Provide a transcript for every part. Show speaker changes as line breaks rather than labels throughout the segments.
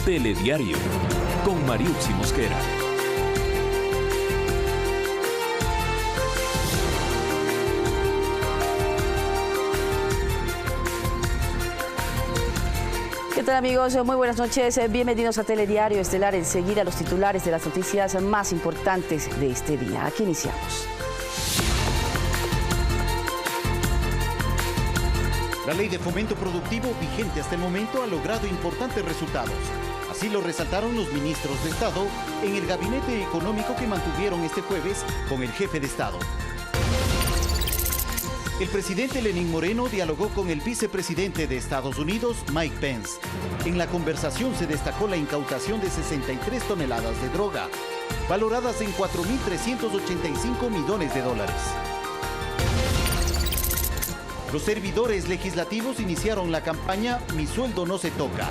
Telediario, con Mariuxi Mosquera.
¿Qué tal, amigos? Muy buenas noches. Bienvenidos a Telediario Estelar. Enseguida los titulares de las noticias más importantes de este día. Aquí iniciamos.
La ley de fomento productivo vigente hasta el momento ha logrado importantes resultados. Así lo resaltaron los ministros de Estado en el gabinete económico que mantuvieron este jueves con el jefe de Estado. El presidente Lenín Moreno dialogó con el vicepresidente de Estados Unidos, Mike Pence. En la conversación se destacó la incautación de 63 toneladas de droga, valoradas en $4.385 millones. Los servidores legislativos iniciaron la campaña Mi Sueldo No Se Toca,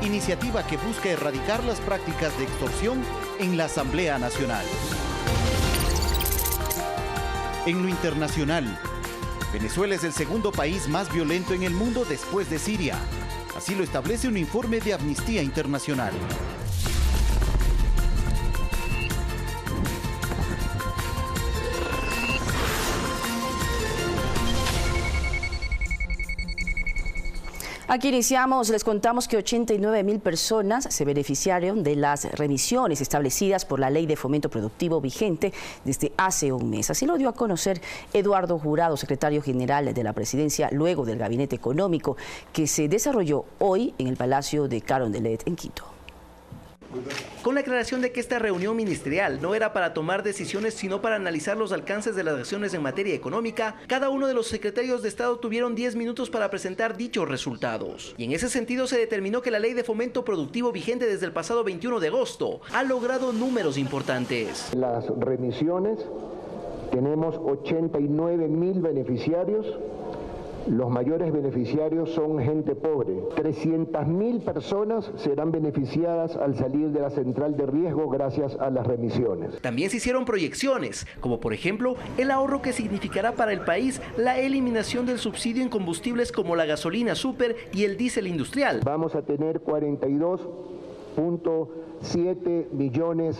iniciativa que busca erradicar las prácticas de extorsión en la Asamblea Nacional. En lo internacional, Venezuela es el segundo país más violento en el mundo después de Siria. Así lo establece un informe de Amnistía Internacional.
Aquí iniciamos, les contamos que 89.000 personas se beneficiaron de las remisiones establecidas por la Ley de Fomento Productivo vigente desde hace un mes. Así lo dio a conocer Eduardo Jurado, secretario general de la Presidencia, luego del Gabinete Económico que se desarrolló hoy en el Palacio de Carondelet en Quito.
Con la aclaración de que esta reunión ministerial no era para tomar decisiones, sino para analizar los alcances de las acciones en materia económica, cada uno de los secretarios de Estado tuvieron 10 minutos para presentar dichos resultados. Y en ese sentido se determinó que la Ley de Fomento Productivo vigente desde el pasado 21 de agosto ha logrado números importantes.
Las remisiones, tenemos 89.000 beneficiarios. Los mayores beneficiarios son gente pobre. 300.000 personas serán beneficiadas al salir de la central de riesgo gracias a las remisiones.
También se hicieron proyecciones, como por ejemplo el ahorro que significará para el país la eliminación del subsidio en combustibles como la gasolina súper y el diésel industrial.
Vamos a tener 42.7 millones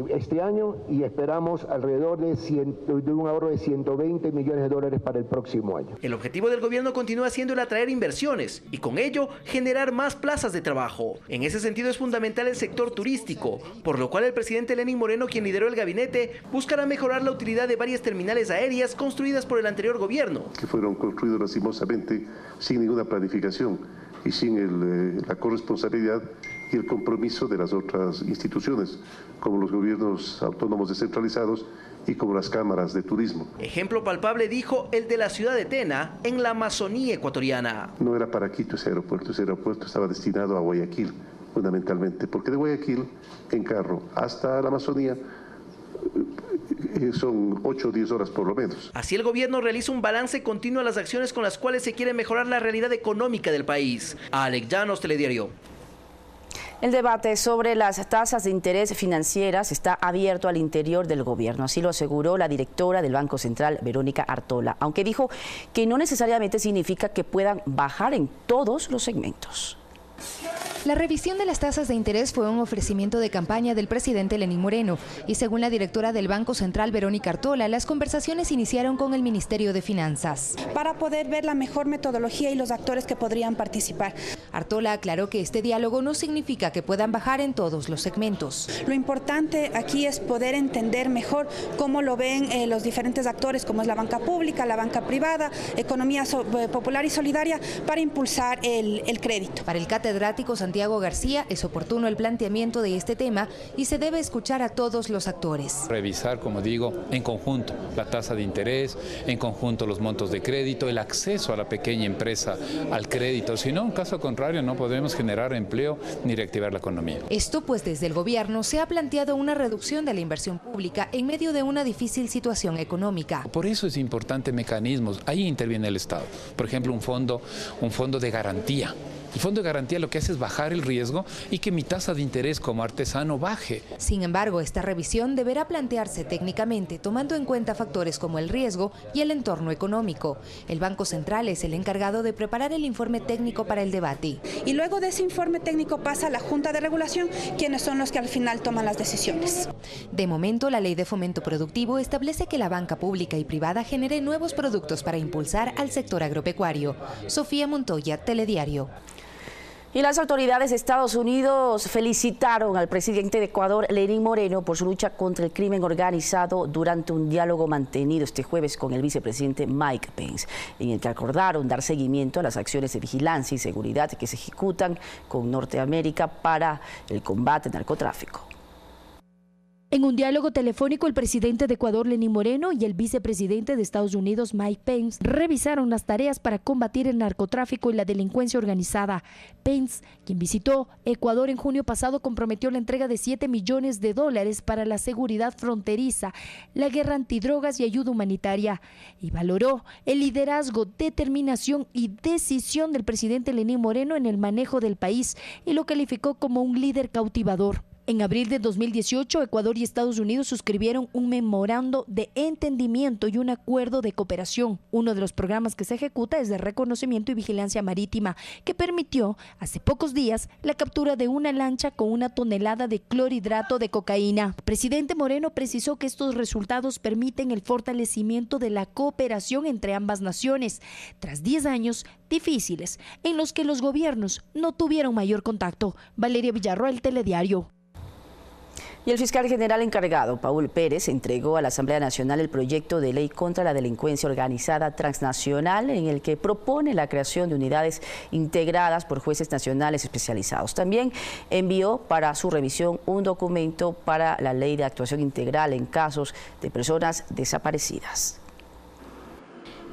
este año y esperamos alrededor de un ahorro de $120 millones para el próximo año.
El objetivo del gobierno continúa siendo el atraer inversiones y con ello generar más plazas de trabajo. En ese sentido es fundamental el sector turístico, por lo cual el presidente Lenín Moreno, quien lideró el gabinete, buscará mejorar la utilidad de varias terminales aéreas construidas por el anterior gobierno.
Que fueron construidos lastimosamente sin ninguna planificación y sin la corresponsabilidad y el compromiso de las otras instituciones, como los gobiernos autónomos descentralizados y como las cámaras de turismo.
Ejemplo palpable, dijo, el de la ciudad de Tena, en la Amazonía ecuatoriana.
No era para Quito ese aeropuerto estaba destinado a Guayaquil, fundamentalmente, porque de Guayaquil, en carro, hasta la Amazonía, son 8 o 10 horas por lo menos.
Así el gobierno realiza un balance continuo a las acciones con las cuales se quiere mejorar la realidad económica del país. Alex Llanos, Telediario.
El debate sobre las tasas de interés financieras está abierto al interior del gobierno, así lo aseguró la directora del Banco Central, Verónica Artola, aunque dijo que no necesariamente significa que puedan bajar en todos los segmentos.
La revisión de las tasas de interés fue un ofrecimiento de campaña del presidente Lenín Moreno y según la directora del Banco Central, Verónica Artola, las conversaciones iniciaron con el Ministerio de Finanzas.
Para poder ver la mejor metodología y los actores que podrían participar.
Artola aclaró que este diálogo no significa que puedan bajar en todos los segmentos.
Lo importante aquí es poder entender mejor cómo lo ven los diferentes actores, como es la banca pública, la banca privada, economía popular y solidaria, para impulsar el crédito.
Para el catedrático Santiago García, es oportuno el planteamiento de este tema y se debe escuchar a todos los actores.
Revisar, como digo, en conjunto la tasa de interés, en conjunto los montos de crédito, el acceso a la pequeña empresa al crédito. Si no, en caso contrario, no podemos generar empleo ni reactivar la economía.
Esto pues desde el gobierno se ha planteado una reducción de la inversión pública en medio de una difícil situación económica.
Por eso es importante mecanismos. Ahí interviene el Estado. Por ejemplo, un fondo de garantía El fondo de garantía lo que hace es bajar el riesgo y que mi tasa de interés como artesano baje.
Sin embargo, esta revisión deberá plantearse técnicamente, tomando en cuenta factores como el riesgo y el entorno económico. El Banco Central es el encargado de preparar el informe técnico para el debate.
Y luego de ese informe técnico pasa a la Junta de Regulación, quienes son los que al final toman las decisiones.
De momento, la Ley de Fomento Productivo establece que la banca pública y privada genere nuevos productos para impulsar al sector agropecuario. Sofía Montoya, Telediario.
Y las autoridades de Estados Unidos felicitaron al presidente de Ecuador, Lenín Moreno, por su lucha contra el crimen organizado durante un diálogo mantenido este jueves con el vicepresidente Mike Pence, en el que acordaron dar seguimiento a las acciones de vigilancia y seguridad que se ejecutan con Norteamérica para el combate al narcotráfico.
En un diálogo telefónico, el presidente de Ecuador, Lenín Moreno, y el vicepresidente de Estados Unidos, Mike Pence, revisaron las tareas para combatir el narcotráfico y la delincuencia organizada. Pence, quien visitó Ecuador en junio pasado, comprometió la entrega de $7 millones para la seguridad fronteriza, la guerra antidrogas y ayuda humanitaria, y valoró el liderazgo, determinación y decisión del presidente Lenín Moreno en el manejo del país y lo calificó como un líder cautivador. En abril de 2018, Ecuador y Estados Unidos suscribieron un memorando de entendimiento y un acuerdo de cooperación. Uno de los programas que se ejecuta es de reconocimiento y vigilancia marítima, que permitió hace pocos días la captura de una lancha con 1 tonelada de clorhidrato de cocaína. El presidente Moreno precisó que estos resultados permiten el fortalecimiento de la cooperación entre ambas naciones, tras 10 años difíciles en los que los gobiernos no tuvieron mayor contacto. Valeria Villarroel, Telediario.
Y el fiscal general encargado, Paul Pérez, entregó a la Asamblea Nacional el proyecto de ley contra la delincuencia organizada transnacional, en el que propone la creación de unidades integradas por jueces nacionales especializados. También envió para su revisión un documento para la ley de actuación integral en casos de personas desaparecidas.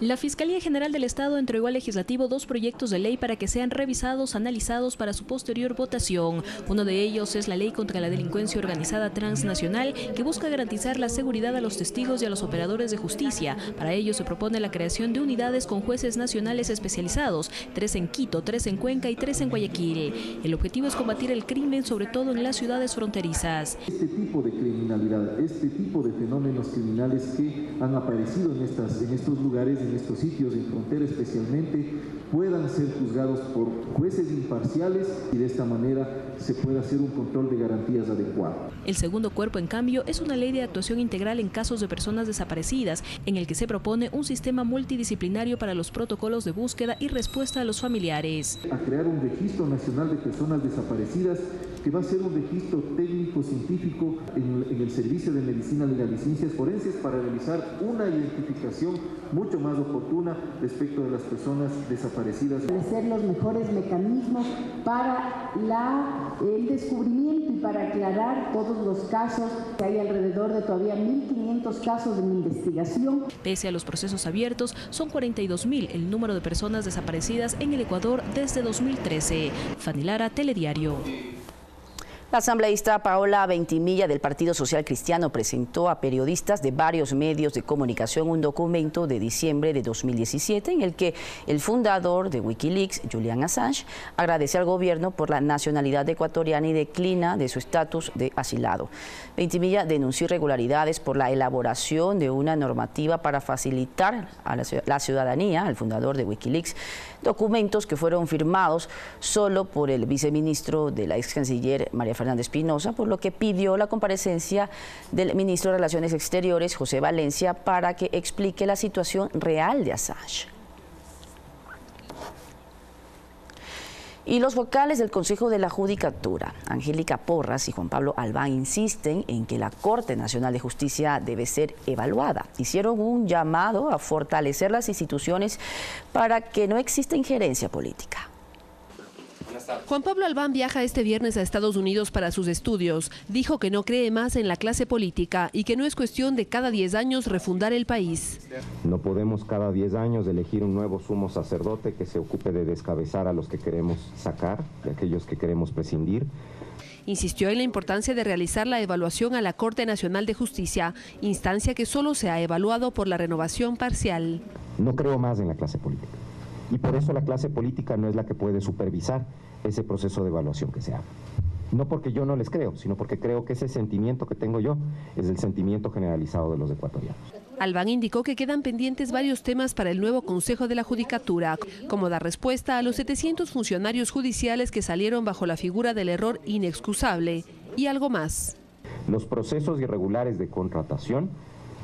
La Fiscalía General del Estado entregó al Legislativo 2 proyectos de ley para que sean revisados, analizados para su posterior votación. Uno de ellos es la Ley contra la Delincuencia Organizada Transnacional, que busca garantizar la seguridad a los testigos y a los operadores de justicia. Para ello se propone la creación de unidades con jueces nacionales especializados, 3 en Quito, 3 en Cuenca y 3 en Guayaquil. El objetivo es combatir el crimen, sobre todo en las ciudades fronterizas.
Este tipo de criminalidad, este tipo de fenómenos criminales que han aparecido en estos lugares, en estos sitios, en frontera especialmente, puedan ser juzgados por jueces imparciales y de esta manera se pueda hacer un control de garantías adecuado.
El segundo cuerpo, en cambio, es una ley de actuación integral en casos de personas desaparecidas, en el que se propone un sistema multidisciplinario para los protocolos de búsqueda y respuesta a los familiares.
A crear un registro nacional de personas desaparecidas, que va a ser un registro técnico-científico en el Servicio de Medicina Legal y Ciencias Forenses para realizar una identificación mucho más oportuna respecto de las personas desaparecidas.
Establecer los mejores mecanismos para el descubrimiento y para aclarar todos los casos. Hay alrededor de todavía 1.500 casos en investigación.
Pese a los procesos abiertos, son 42.000 el número de personas desaparecidas en el Ecuador desde 2013. Fanny Lara, Telediario.
La asambleísta Paola Ventimilla del Partido Social Cristiano presentó a periodistas de varios medios de comunicación un documento de diciembre de 2017 en el que el fundador de Wikileaks, Julian Assange, agradece al gobierno por la nacionalidad ecuatoriana y declina de su estatus de asilado. Ventimilla denunció irregularidades por la elaboración de una normativa para facilitar a la ciudadanía al fundador de Wikileaks, documentos que fueron firmados solo por el viceministro de la ex canciller María Fernández Espinosa, por lo que pidió la comparecencia del ministro de Relaciones Exteriores, José Valencia, para que explique la situación real de Assange. Y los vocales del Consejo de la Judicatura, Angélica Porras y Juan Pablo Albán, insisten en que la Corte Nacional de Justicia debe ser evaluada. Hicieron un llamado a fortalecer las instituciones para que no exista injerencia política.
Juan Pablo Albán viaja este viernes a Estados Unidos para sus estudios. Dijo que no cree más en la clase política y que no es cuestión de cada 10 años refundar el país.
No podemos cada 10 años elegir un nuevo sumo sacerdote que se ocupe de descabezar a los que queremos sacar, de aquellos que queremos prescindir.
Insistió en la importancia de realizar la evaluación a la Corte Nacional de Justicia, instancia que solo se ha evaluado por la renovación parcial.
No creo más en la clase política. Y por eso la clase política no es la que puede supervisar ese proceso de evaluación que se haga. No porque yo no les creo, sino porque creo que ese sentimiento que tengo yo es el sentimiento generalizado de los ecuatorianos.
Albán indicó que quedan pendientes varios temas para el nuevo Consejo de la Judicatura, como dar respuesta a los 700 funcionarios judiciales que salieron bajo la figura del error inexcusable y algo más.
Los procesos irregulares de contratación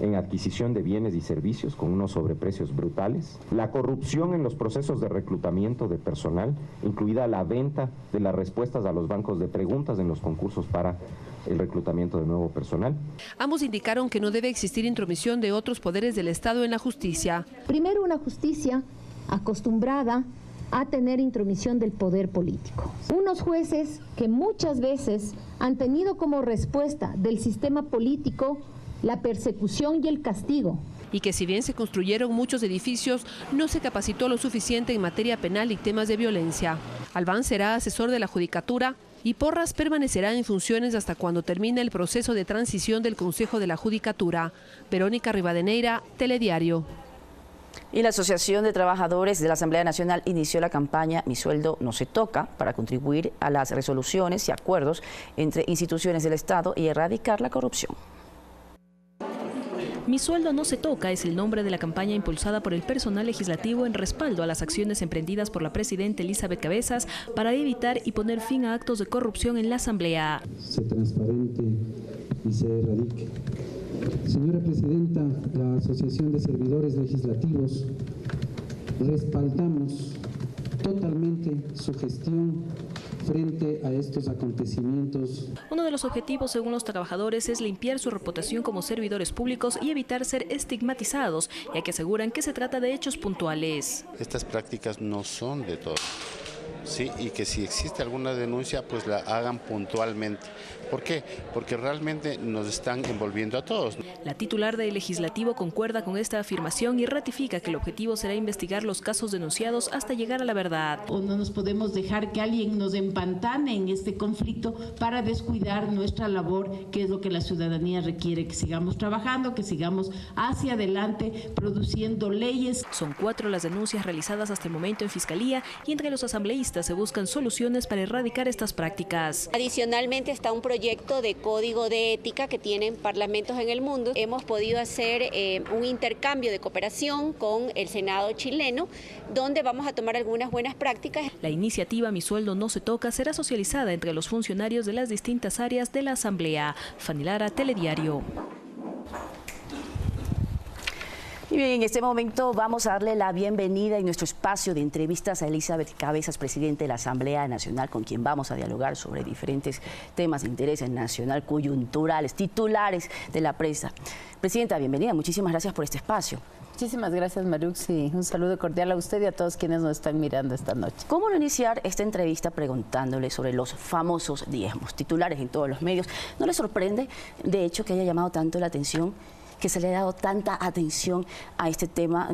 en adquisición de bienes y servicios con unos sobreprecios brutales, la corrupción en los procesos de reclutamiento de personal, incluida la venta de las respuestas a los bancos de preguntas en los concursos para el reclutamiento de nuevo personal.
Ambos indicaron que no debe existir intromisión de otros poderes del Estado en la justicia.
Primero, una justicia acostumbrada a tener intromisión del poder político. Unos jueces que muchas veces han tenido como respuesta del sistema político la persecución y el castigo.
Y que si bien se construyeron muchos edificios, no se capacitó lo suficiente en materia penal y temas de violencia. Albán será asesor de la Judicatura y Porras permanecerá en funciones hasta cuando termine el proceso de transición del Consejo de la Judicatura. Verónica Rivadeneira, Telediario.
Y la Asociación de Trabajadores de la Asamblea Nacional inició la campaña Mi Sueldo No Se Toca para contribuir a las resoluciones y acuerdos entre instituciones del Estado y erradicar la corrupción.
Mi sueldo no se toca es el nombre de la campaña impulsada por el personal legislativo en respaldo a las acciones emprendidas por la presidenta Elizabeth Cabezas para evitar y poner fin a actos de corrupción en la Asamblea.
Se transparente y se erradique. Señora Presidenta, la Asociación de Servidores Legislativos respaldamos totalmente su gestión frente a estos acontecimientos.
Uno de los objetivos, según los trabajadores, es limpiar su reputación como servidores públicos y evitar ser estigmatizados, ya que aseguran que se trata de hechos puntuales.
Estas prácticas no son de todos, ¿sí? Y que si existe alguna denuncia, pues la hagan puntualmente. ¿Por qué? Porque realmente nos están envolviendo a todos.
La titular del Legislativo concuerda con esta afirmación y ratifica que el objetivo será investigar los casos denunciados hasta llegar a la verdad.
O no nos podemos dejar que alguien nos empantane en este conflicto para descuidar nuestra labor, que es lo que la ciudadanía requiere, que sigamos trabajando, que sigamos hacia adelante produciendo leyes.
Son 4 las denuncias realizadas hasta el momento en Fiscalía y entre los asambleístas se buscan soluciones para erradicar estas prácticas.
Adicionalmente está un proyecto de código de ética que tienen parlamentos en el mundo. Hemos podido hacer un intercambio de cooperación con el Senado chileno, donde vamos a tomar algunas buenas prácticas.
La iniciativa Mi Sueldo No Se Toca será socializada entre los funcionarios de las distintas áreas de la Asamblea. Fanny Lara, Telediario.
Y bien, en este momento vamos a darle la bienvenida en nuestro espacio de entrevistas a Elizabeth Cabezas, presidente de la Asamblea Nacional, con quien vamos a dialogar sobre diferentes temas de interés nacional, coyunturales, titulares de la prensa. Presidenta, bienvenida, muchísimas gracias por este espacio.
Muchísimas gracias, Mariux, y un saludo cordial a usted y a todos quienes nos están mirando esta noche.
¿Cómo no iniciar esta entrevista preguntándole sobre los famosos diezmos, titulares en todos los medios? ¿No le sorprende, de hecho, que haya llamado tanto la atención, que se le ha dado tanta atención a este tema?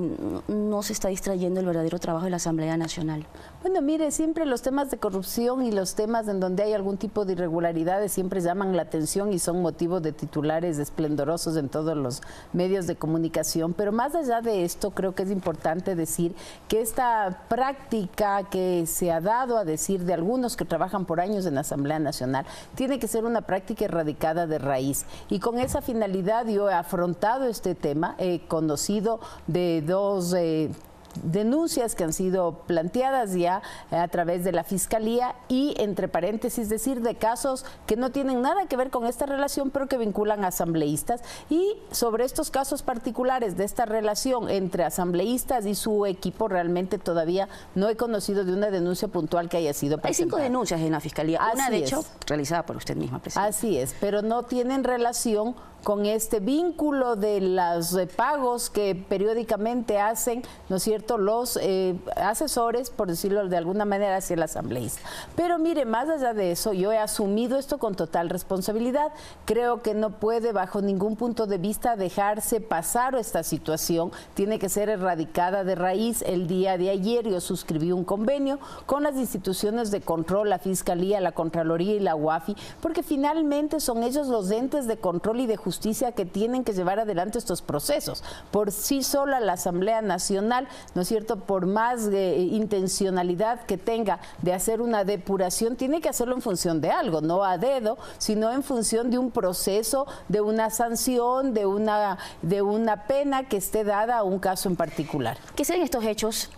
¿No se está distrayendo el verdadero trabajo de la Asamblea Nacional?
Bueno, mire, siempre los temas de corrupción y los temas en donde hay algún tipo de irregularidades siempre llaman la atención y son motivo de titulares esplendorosos en todos los medios de comunicación. Pero más allá de esto, creo que es importante decir que esta práctica que se ha dado a decir de algunos que trabajan por años en la Asamblea Nacional tiene que ser una práctica erradicada de raíz. Y con esa finalidad yo he afrontado este tema, he conocido de dos denuncias que han sido planteadas ya a través de la Fiscalía y, entre paréntesis, decir de casos que no tienen nada que ver con esta relación, pero que vinculan a asambleístas. Y sobre estos casos particulares de esta relación entre asambleístas y su equipo, realmente todavía no he conocido de una denuncia puntual que haya sido presentada.
Hay 5 denuncias en la Fiscalía, una de hecho realizada por usted misma, presidenta.
Así es, pero no tienen relación con este vínculo de los pagos que periódicamente hacen, ¿no es cierto?, los asesores, por decirlo de alguna manera, hacia el asambleísta. Pero mire, más allá de eso, yo he asumido esto con total responsabilidad. Creo que no puede, bajo ningún punto de vista, dejarse pasar esta situación. Tiene que ser erradicada de raíz. El día de ayer yo suscribí un convenio con las instituciones de control, la Fiscalía, la Contraloría y la UAFI, porque finalmente son ellos los entes de control y de justicia justicia que tienen que llevar adelante estos procesos. Por sí sola la Asamblea Nacional, ¿no es cierto?, por más intencionalidad que tenga de hacer una depuración, tiene que hacerlo en función de algo, no a dedo, sino en función de un proceso, de una sanción, de una pena que esté dada a un caso en particular.
¿Qué sean estos hechos?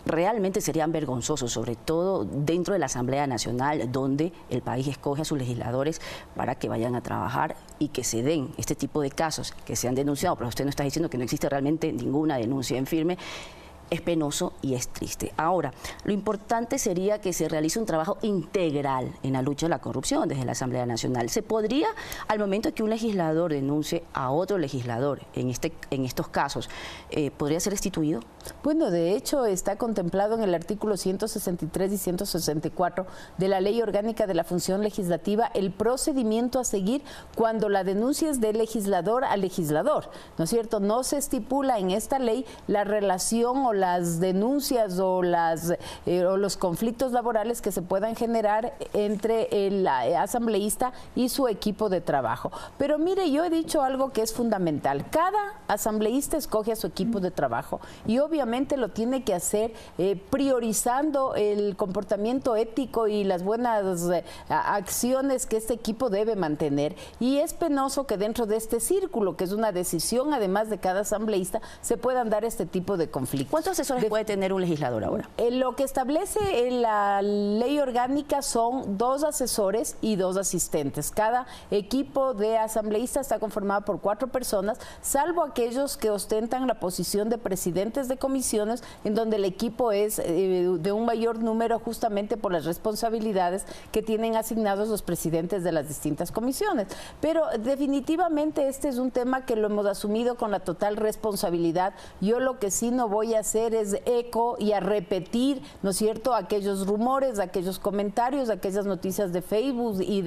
Realmente serían vergonzosos, sobre todo dentro de la Asamblea Nacional, donde el país escoge a sus legisladores para que vayan a trabajar y que se den este tipo de casos que se han denunciado, pero usted no está diciendo que no existe realmente ninguna denuncia en firme. Es penoso y es triste. Ahora, lo importante sería que se realice un trabajo integral en la lucha de la corrupción desde la Asamblea Nacional. ¿Se podría, al momento que un legislador denuncie a otro legislador en estos casos, podría ser destituido?
Bueno, de hecho está contemplado en el artículo 163 y 164 de la Ley Orgánica de la Función Legislativa el procedimiento a seguir cuando la denuncia es de legislador a legislador, ¿no es cierto? No se estipula en esta ley la relación o las denuncias o los conflictos laborales que se puedan generar entre el asambleísta y su equipo de trabajo. Pero mire, yo he dicho algo que es fundamental. Cada asambleísta escoge a su equipo de trabajo y obviamente lo tiene que hacer priorizando el comportamiento ético y las buenas acciones que este equipo debe mantener. Y es penoso que dentro de este círculo, que es una decisión además de cada asambleísta, se puedan dar este tipo de conflictos.
¿Cuántos asesores puede tener un legislador ahora?
Lo que establece en la ley orgánica son 2 asesores y 2 asistentes. Cada equipo de asambleístas está conformado por 4 personas, salvo aquellos que ostentan la posición de presidentes de comisiones, en donde el equipo es de un mayor número justamente por las responsabilidades que tienen asignados los presidentes de las distintas comisiones. Pero definitivamente este es un tema que lo hemos asumido con la total responsabilidad. Yo lo que sí no voy a hacer es eco y a repetir, ¿no es cierto?, aquellos rumores, aquellos comentarios, aquellas noticias de Facebook y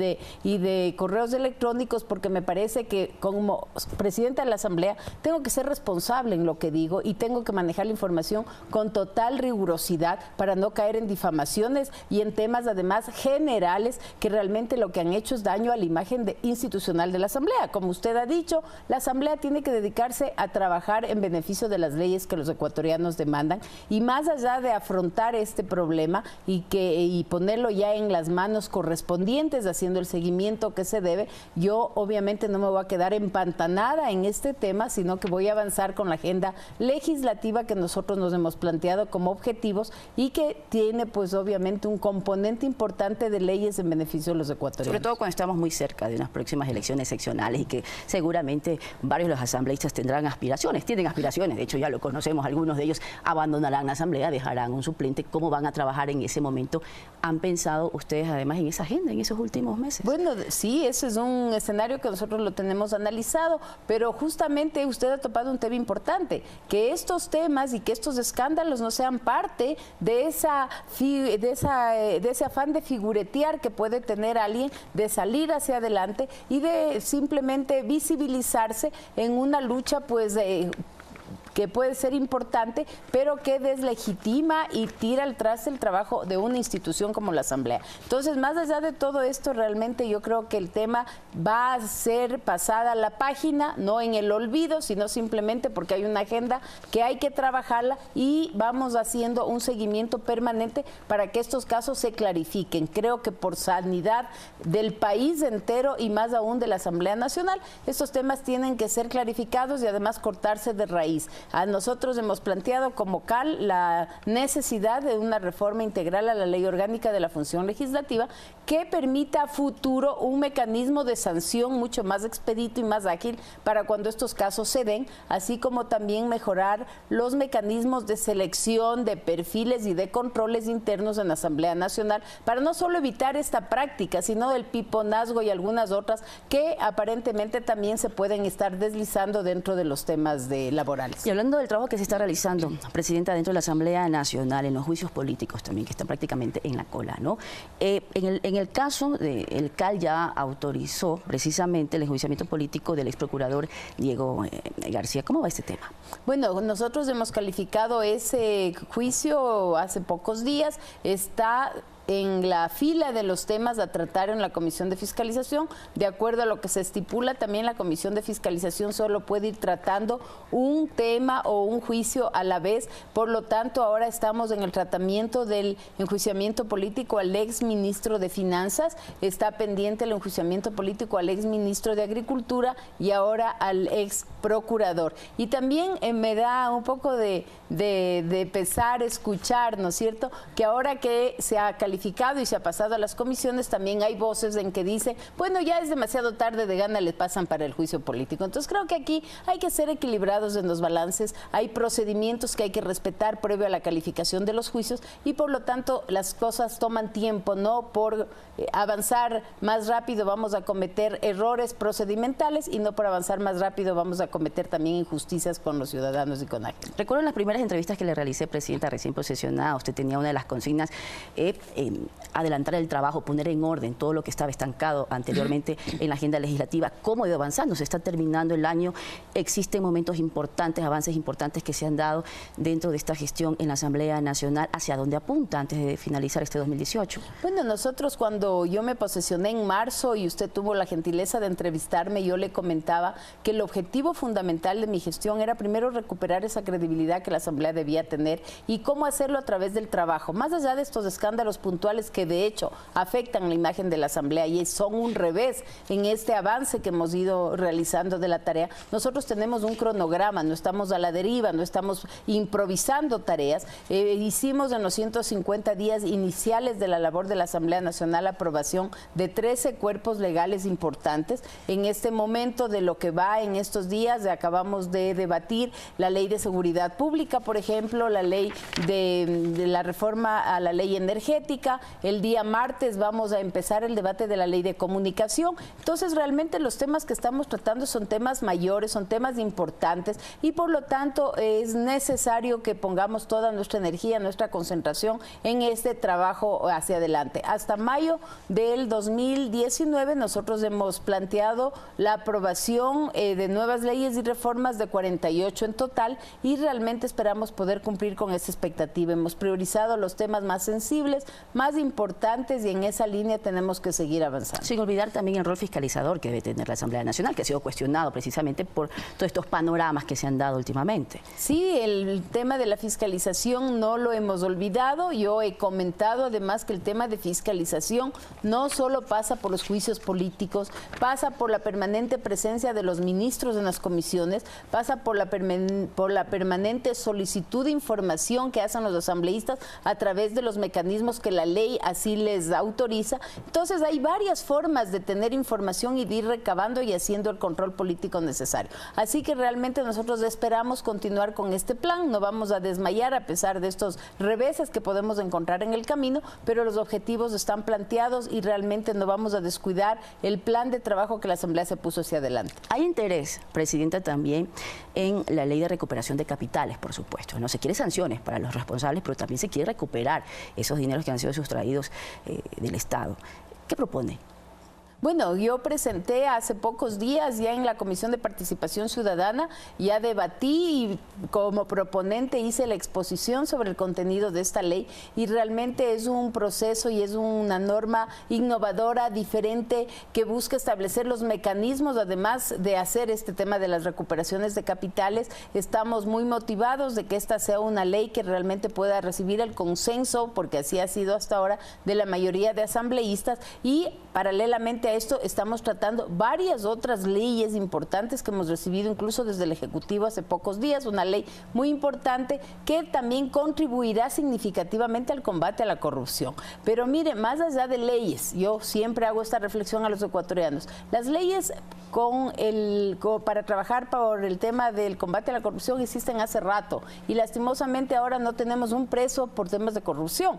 de correos electrónicos, porque me parece que como presidenta de la Asamblea tengo que ser responsable en lo que digo y tengo que manejar la información con total rigurosidad para no caer en difamaciones y en temas además generales que realmente lo que han hecho es daño a la imagen institucional de la Asamblea. Como usted ha dicho, la Asamblea tiene que dedicarse a trabajar en beneficio de las leyes que los ecuatorianos demandan, y más allá de afrontar este problema y ponerlo ya en las manos correspondientes, haciendo el seguimiento que se debe, yo obviamente no me voy a quedar empantanada en este tema, sino que voy a avanzar con la agenda legislativa que nosotros nos hemos planteado como objetivos y que tiene pues obviamente un componente importante de leyes en beneficio de los ecuatorianos.
Sobre todo cuando estamos muy cerca de unas próximas elecciones seccionales y que seguramente varios de los asambleístas tienen aspiraciones, de hecho ya lo conocemos, algunos de ellos abandonarán la Asamblea, dejarán un suplente. ¿Cómo van a trabajar en ese momento? ¿Han pensado ustedes además en esa agenda en esos últimos meses?
Bueno, sí, ese es un escenario que nosotros lo tenemos analizado, pero justamente usted ha topado un tema importante, que estos temas y que estos escándalos no sean parte de ese afán de figuretear que puede tener alguien, de salir hacia adelante y de simplemente visibilizarse en una lucha pues que puede ser importante, pero que deslegitima y tira al traste el trabajo de una institución como la Asamblea. Entonces, más allá de todo esto, realmente yo creo que el tema va a ser pasada a la página, no en el olvido, sino simplemente porque hay una agenda que hay que trabajarla y vamos haciendo un seguimiento permanente para que estos casos se clarifiquen. Creo que por sanidad del país entero y más aún de la Asamblea Nacional, estos temas tienen que ser clarificados y además cortarse de raíz. A nosotros hemos planteado como CAL la necesidad de una reforma integral a la Ley Orgánica de la Función Legislativa que permita a futuro un mecanismo de sanción mucho más expedito y más ágil para cuando estos casos se den, así como también mejorar los mecanismos de selección de perfiles y de controles internos en la Asamblea Nacional para no solo evitar esta práctica, sino el piponazgo y algunas otras que aparentemente también se pueden estar deslizando dentro de los temas laborales.
Y hablando del trabajo que se está realizando, Presidenta, dentro de la Asamblea Nacional, en los juicios políticos también, que están prácticamente en la cola, ¿no? En el caso del CAL ya autorizó precisamente el enjuiciamiento político del exprocurador Diego García. ¿Cómo va este tema?
Bueno, nosotros hemos calificado ese juicio hace pocos días, está en la fila de los temas a tratar en la Comisión de Fiscalización. De acuerdo a lo que se estipula, también la Comisión de Fiscalización solo puede ir tratando un tema o un juicio a la vez. Por lo tanto, ahora estamos en el tratamiento del enjuiciamiento político al ex ministro de Finanzas, está pendiente el enjuiciamiento político al ex ministro de Agricultura y ahora al ex procurador. Y también me da un poco de pesar escuchar, ¿no es cierto?, que ahora que se ha calificado y se ha pasado a las comisiones, también hay voces en que dicen, bueno, ya es demasiado tarde, de gana le pasan para el juicio político. Entonces creo que aquí hay que ser equilibrados en los balances, hay procedimientos que hay que respetar previo a la calificación de los juicios y por lo tanto las cosas toman tiempo, no por avanzar más rápido vamos a cometer errores procedimentales y no por avanzar más rápido vamos a cometer también injusticias con los ciudadanos y con actos.
Recuerdo en las primeras entrevistas que le realicé, Presidenta, recién posesionada, usted tenía una de las consignas, adelantar el trabajo, poner en orden todo lo que estaba estancado anteriormente en la agenda legislativa. ¿Cómo ha ido avanzando? Se está terminando el año, existen momentos importantes, avances importantes que se han dado dentro de esta gestión en la Asamblea Nacional. ¿Hacia dónde apunta antes de finalizar este 2018?
Bueno, nosotros cuando yo me posesioné en marzo y usted tuvo la gentileza de entrevistarme, yo le comentaba que el objetivo fundamental de mi gestión era primero recuperar esa credibilidad que la Asamblea debía tener y cómo hacerlo a través del trabajo. Más allá de estos escándalos puntuales que de hecho afectan la imagen de la Asamblea y son un revés en este avance que hemos ido realizando de la tarea, nosotros tenemos un cronograma, no estamos a la deriva, no estamos improvisando tareas. Hicimos en los 150 días iniciales de la labor de la Asamblea Nacional aprobación de 13 cuerpos legales importantes. En este momento de lo que va en estos días, acabamos de debatir la Ley de Seguridad Pública, por ejemplo, la ley de la reforma a la ley energética. El día martes vamos a empezar el debate de la ley de comunicación. Entonces, realmente los temas que estamos tratando son temas mayores, son temas importantes y por lo tanto es necesario que pongamos toda nuestra energía, nuestra concentración en este trabajo hacia adelante. Hasta mayo del 2019 nosotros hemos planteado la aprobación de nuevas leyes y reformas de 48 en total y realmente esperamos poder cumplir con esa expectativa. Hemos priorizado los temas más sensibles, más importantes y en esa línea tenemos que seguir avanzando.
Sin olvidar también el rol fiscalizador que debe tener la Asamblea Nacional, que ha sido cuestionado precisamente por todos estos panoramas que se han dado últimamente.
Sí, el tema de la fiscalización no lo hemos olvidado. Yo he comentado además que el tema de fiscalización no solo pasa por los juicios políticos, pasa por la permanente presencia de los ministros en las comisiones, pasa por la permanente solicitud de información que hacen los asambleístas a través de los mecanismos que la ley así les autoriza. Entonces hay varias formas de tener información y de ir recabando y haciendo el control político necesario. Así que realmente nosotros esperamos continuar con este plan, no vamos a desmayar a pesar de estos reveses que podemos encontrar en el camino, pero los objetivos están planteados y realmente no vamos a descuidar el plan de trabajo que la Asamblea se puso hacia adelante.
Hay interés, Presidenta, también en la ley de recuperación de capitales, por supuesto. No se quiere sanciones para los responsables, pero también se quiere recuperar esos dineros que han sido sustraídos del Estado. ¿Qué propone?
Bueno, yo presenté hace pocos días ya en la Comisión de Participación Ciudadana, ya debatí y como proponente hice la exposición sobre el contenido de esta ley y realmente es un proceso y es una norma innovadora, diferente, que busca establecer los mecanismos, además de hacer este tema de las recuperaciones de capitales. Estamos muy motivados de que esta sea una ley que realmente pueda recibir el consenso, porque así ha sido hasta ahora, de la mayoría de asambleístas y paralelamente a esto estamos tratando varias otras leyes importantes que hemos recibido incluso desde el Ejecutivo hace pocos días, una ley muy importante que también contribuirá significativamente al combate a la corrupción. Pero mire, más allá de leyes, yo siempre hago esta reflexión a los ecuatorianos, las leyes para trabajar por el tema del combate a la corrupción existen hace rato y lastimosamente ahora no tenemos un preso por temas de corrupción.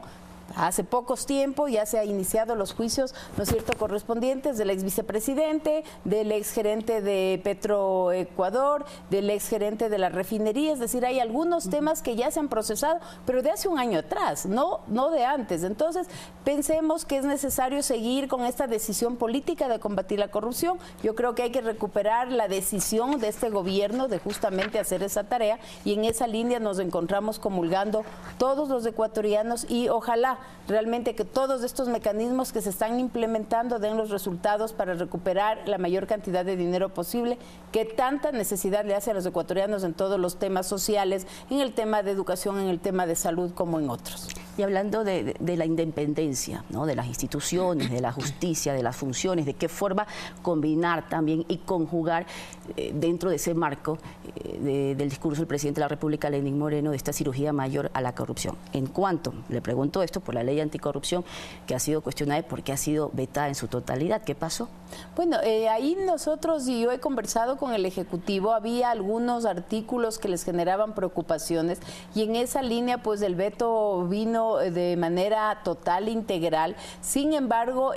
Hace pocos tiempo ya se han iniciado los juicios, ¿no es cierto?, correspondientes del ex vicepresidente, del ex gerente de Petroecuador, del ex gerente de la refinería. Es decir, hay algunos temas que ya se han procesado, pero de hace un año atrás, no de antes. Entonces, pensemos que es necesario seguir con esta decisión política de combatir la corrupción. Yo creo que hay que recuperar la decisión de este gobierno de justamente hacer esa tarea y en esa línea nos encontramos comulgando todos los ecuatorianos y ojalá realmente que todos estos mecanismos que se están implementando den los resultados para recuperar la mayor cantidad de dinero posible que tanta necesidad le hace a los ecuatorianos en todos los temas sociales, en el tema de educación, en el tema de salud, como en otros.
Y hablando de la independencia, ¿no?, de las instituciones, de la justicia, de las funciones, de qué forma combinar también y conjugar dentro de ese marco del discurso del presidente de la República, Lenín Moreno, de esta cirugía mayor a la corrupción. En cuanto, le pregunto esto por la ley anticorrupción que ha sido cuestionada y por qué ha sido vetada en su totalidad. ¿Qué pasó?
Bueno, ahí nosotros, y yo he conversado con el Ejecutivo, había algunos artículos que les generaban preocupaciones y en esa línea pues el veto vino de manera total, integral. Sin embargo,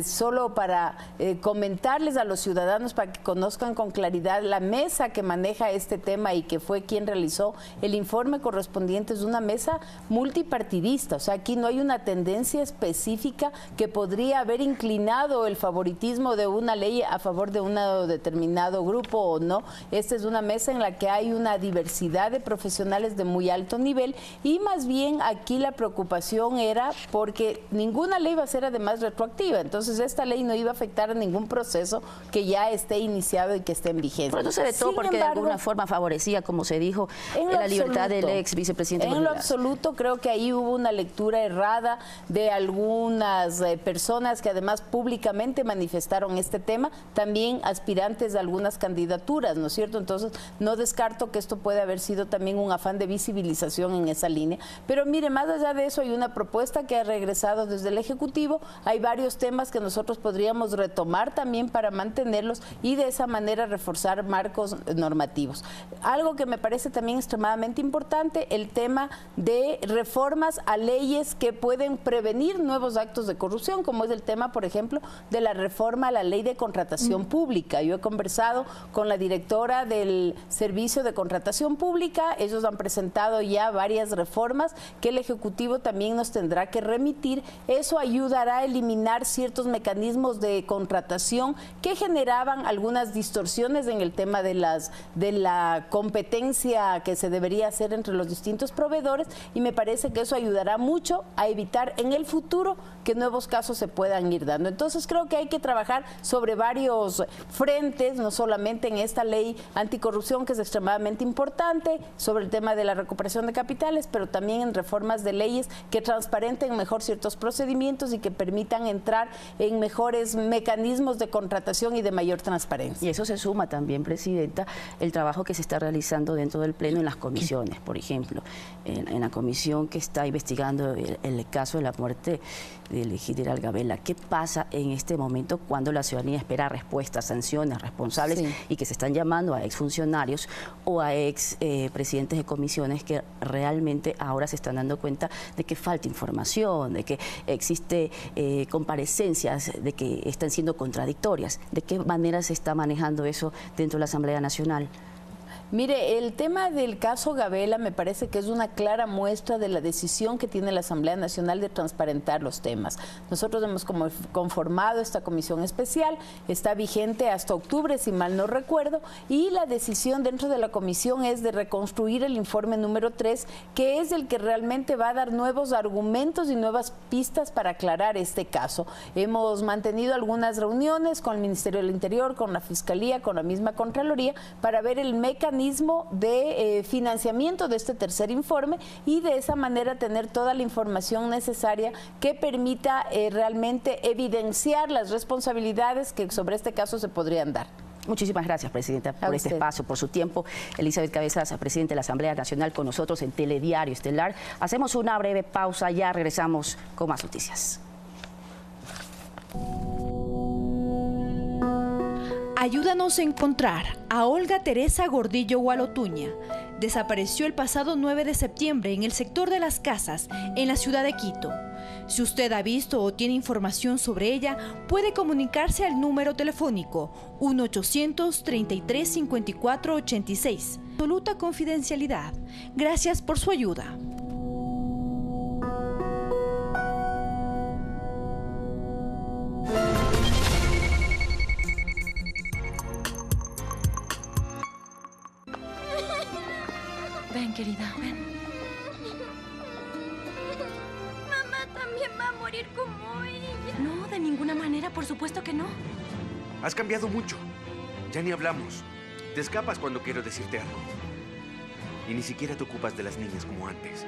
solo para comentarles a los ciudadanos para que conozcan con claridad, la mesa que maneja este tema y que fue quien realizó el informe correspondiente es una mesa multipartidista. O sea, aquí no hay una tendencia específica que podría haber inclinado el favoritismo de una ley a favor de un determinado grupo o no. Esta es una mesa en la que hay una diversidad de profesionales de muy alto nivel y más bien aquí la preocupación era porque ninguna ley va a ser además retroactiva. Entonces esta ley no iba a afectar a ningún proceso que ya esté iniciado y que esté en vigencia.
Pero no se vetó porque de alguna forma favorecía, como se dijo, la libertad del ex vicepresidente.
En lo absoluto creo que ahí hubo una lectura errada de algunas personas que además públicamente manifestaron este tema, también aspirantes de algunas candidaturas, ¿no es cierto? Entonces no descarto que esto puede haber sido también un afán de visibilización en esa línea. Pero mire, más allá de eso hay una propuesta que ha regresado desde el Ejecutivo, hay varios temas que nosotros podríamos retomar también para mantenerlos y de esa manera reforzar marcos normativos. Algo que me parece también extremadamente importante, el tema de reformas a leyes que pueden prevenir nuevos actos de corrupción, como es el tema, por ejemplo, de la reforma a la ley de contratación pública. Yo he conversado con la directora del Servicio de Contratación Pública, ellos han presentado ya varias reformas que el Ejecutivo también nos tendrá que remitir. Eso ayudará a eliminar ciertos mecanismos de contratación que generaban algunas distorsiones en el tema de la competencia que se debería hacer entre los distintos proveedores y me parece que eso ayudará mucho a evitar en el futuro que nuevos casos se puedan ir dando. Entonces creo que hay que trabajar sobre varios frentes, no solamente en esta ley anticorrupción que es extremadamente importante, sobre el tema de la recuperación de capitales, pero también en reformas de leyes que transparenten mejor ciertos procedimientos y que permitan entrar en mejores mecanismos de contratación y de mayor transparencia.
Y eso se suma también, Presidenta, el trabajo que se está realizando dentro del Pleno en las comisiones, por ejemplo, en la comisión que está investigando el caso de la muerte del general Gabela. ¿Qué pasa en este momento cuando la ciudadanía espera respuestas, sanciones, responsables y que se están llamando a exfuncionarios o a ex presidentes de comisiones que realmente ahora se están dando cuenta de que falta información, de que existe comparecencias, de que están siendo contradictorias? ¿De qué manera se está manejando eso dentro de la Asamblea Nacional?
Mire, el tema del caso Gabela me parece que es una clara muestra de la decisión que tiene la Asamblea Nacional de transparentar los temas. Nosotros hemos conformado esta comisión especial, está vigente hasta octubre, si mal no recuerdo, y la decisión dentro de la comisión es de reconstruir el informe número 3, que es el que realmente va a dar nuevos argumentos y nuevas pistas para aclarar este caso. Hemos mantenido algunas reuniones con el Ministerio del Interior, con la Fiscalía, con la misma Contraloría, para ver el mecanismo de financiamiento de este tercer informe y de esa manera tener toda la información necesaria que permita realmente evidenciar las responsabilidades que sobre este caso se podrían dar.
Muchísimas gracias, Presidenta, por este espacio, por su tiempo. Elizabeth Cabezas, Presidenta de la Asamblea Nacional, con nosotros en Telediario Estelar. Hacemos una breve pausa, ya regresamos con más noticias.
Ayúdanos a encontrar a Olga Teresa Gordillo Gualotuña. Desapareció el pasado 9 de septiembre en el sector de Las Casas, en la ciudad de Quito. Si usted ha visto o tiene información sobre ella, puede comunicarse al número telefónico 1-800-33-54-86. Absoluta confidencialidad. Gracias por su ayuda.
Ven, querida, ven.
Mamá,
morir como ella. No, de ninguna manera, por supuesto que no.
Has cambiado mucho. Ya ni hablamos. Te escapas cuando quiero decirte algo. Y ni siquiera te ocupas de las niñas como antes.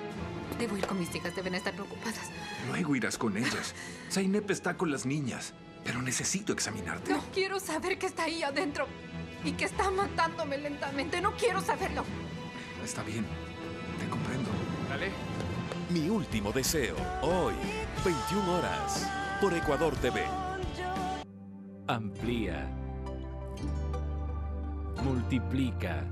Debo ir con mis hijas, deben estar preocupadas.
Luego irás con ellas. Zainep está con las niñas, pero necesito examinarte.
No quiero saber que está ahí adentro y que está matándome lentamente. No quiero saberlo.
Está bien, te comprendo. Dale.
Mi último deseo, hoy, 21 horas, por Ecuador TV.
Amplía, multiplica,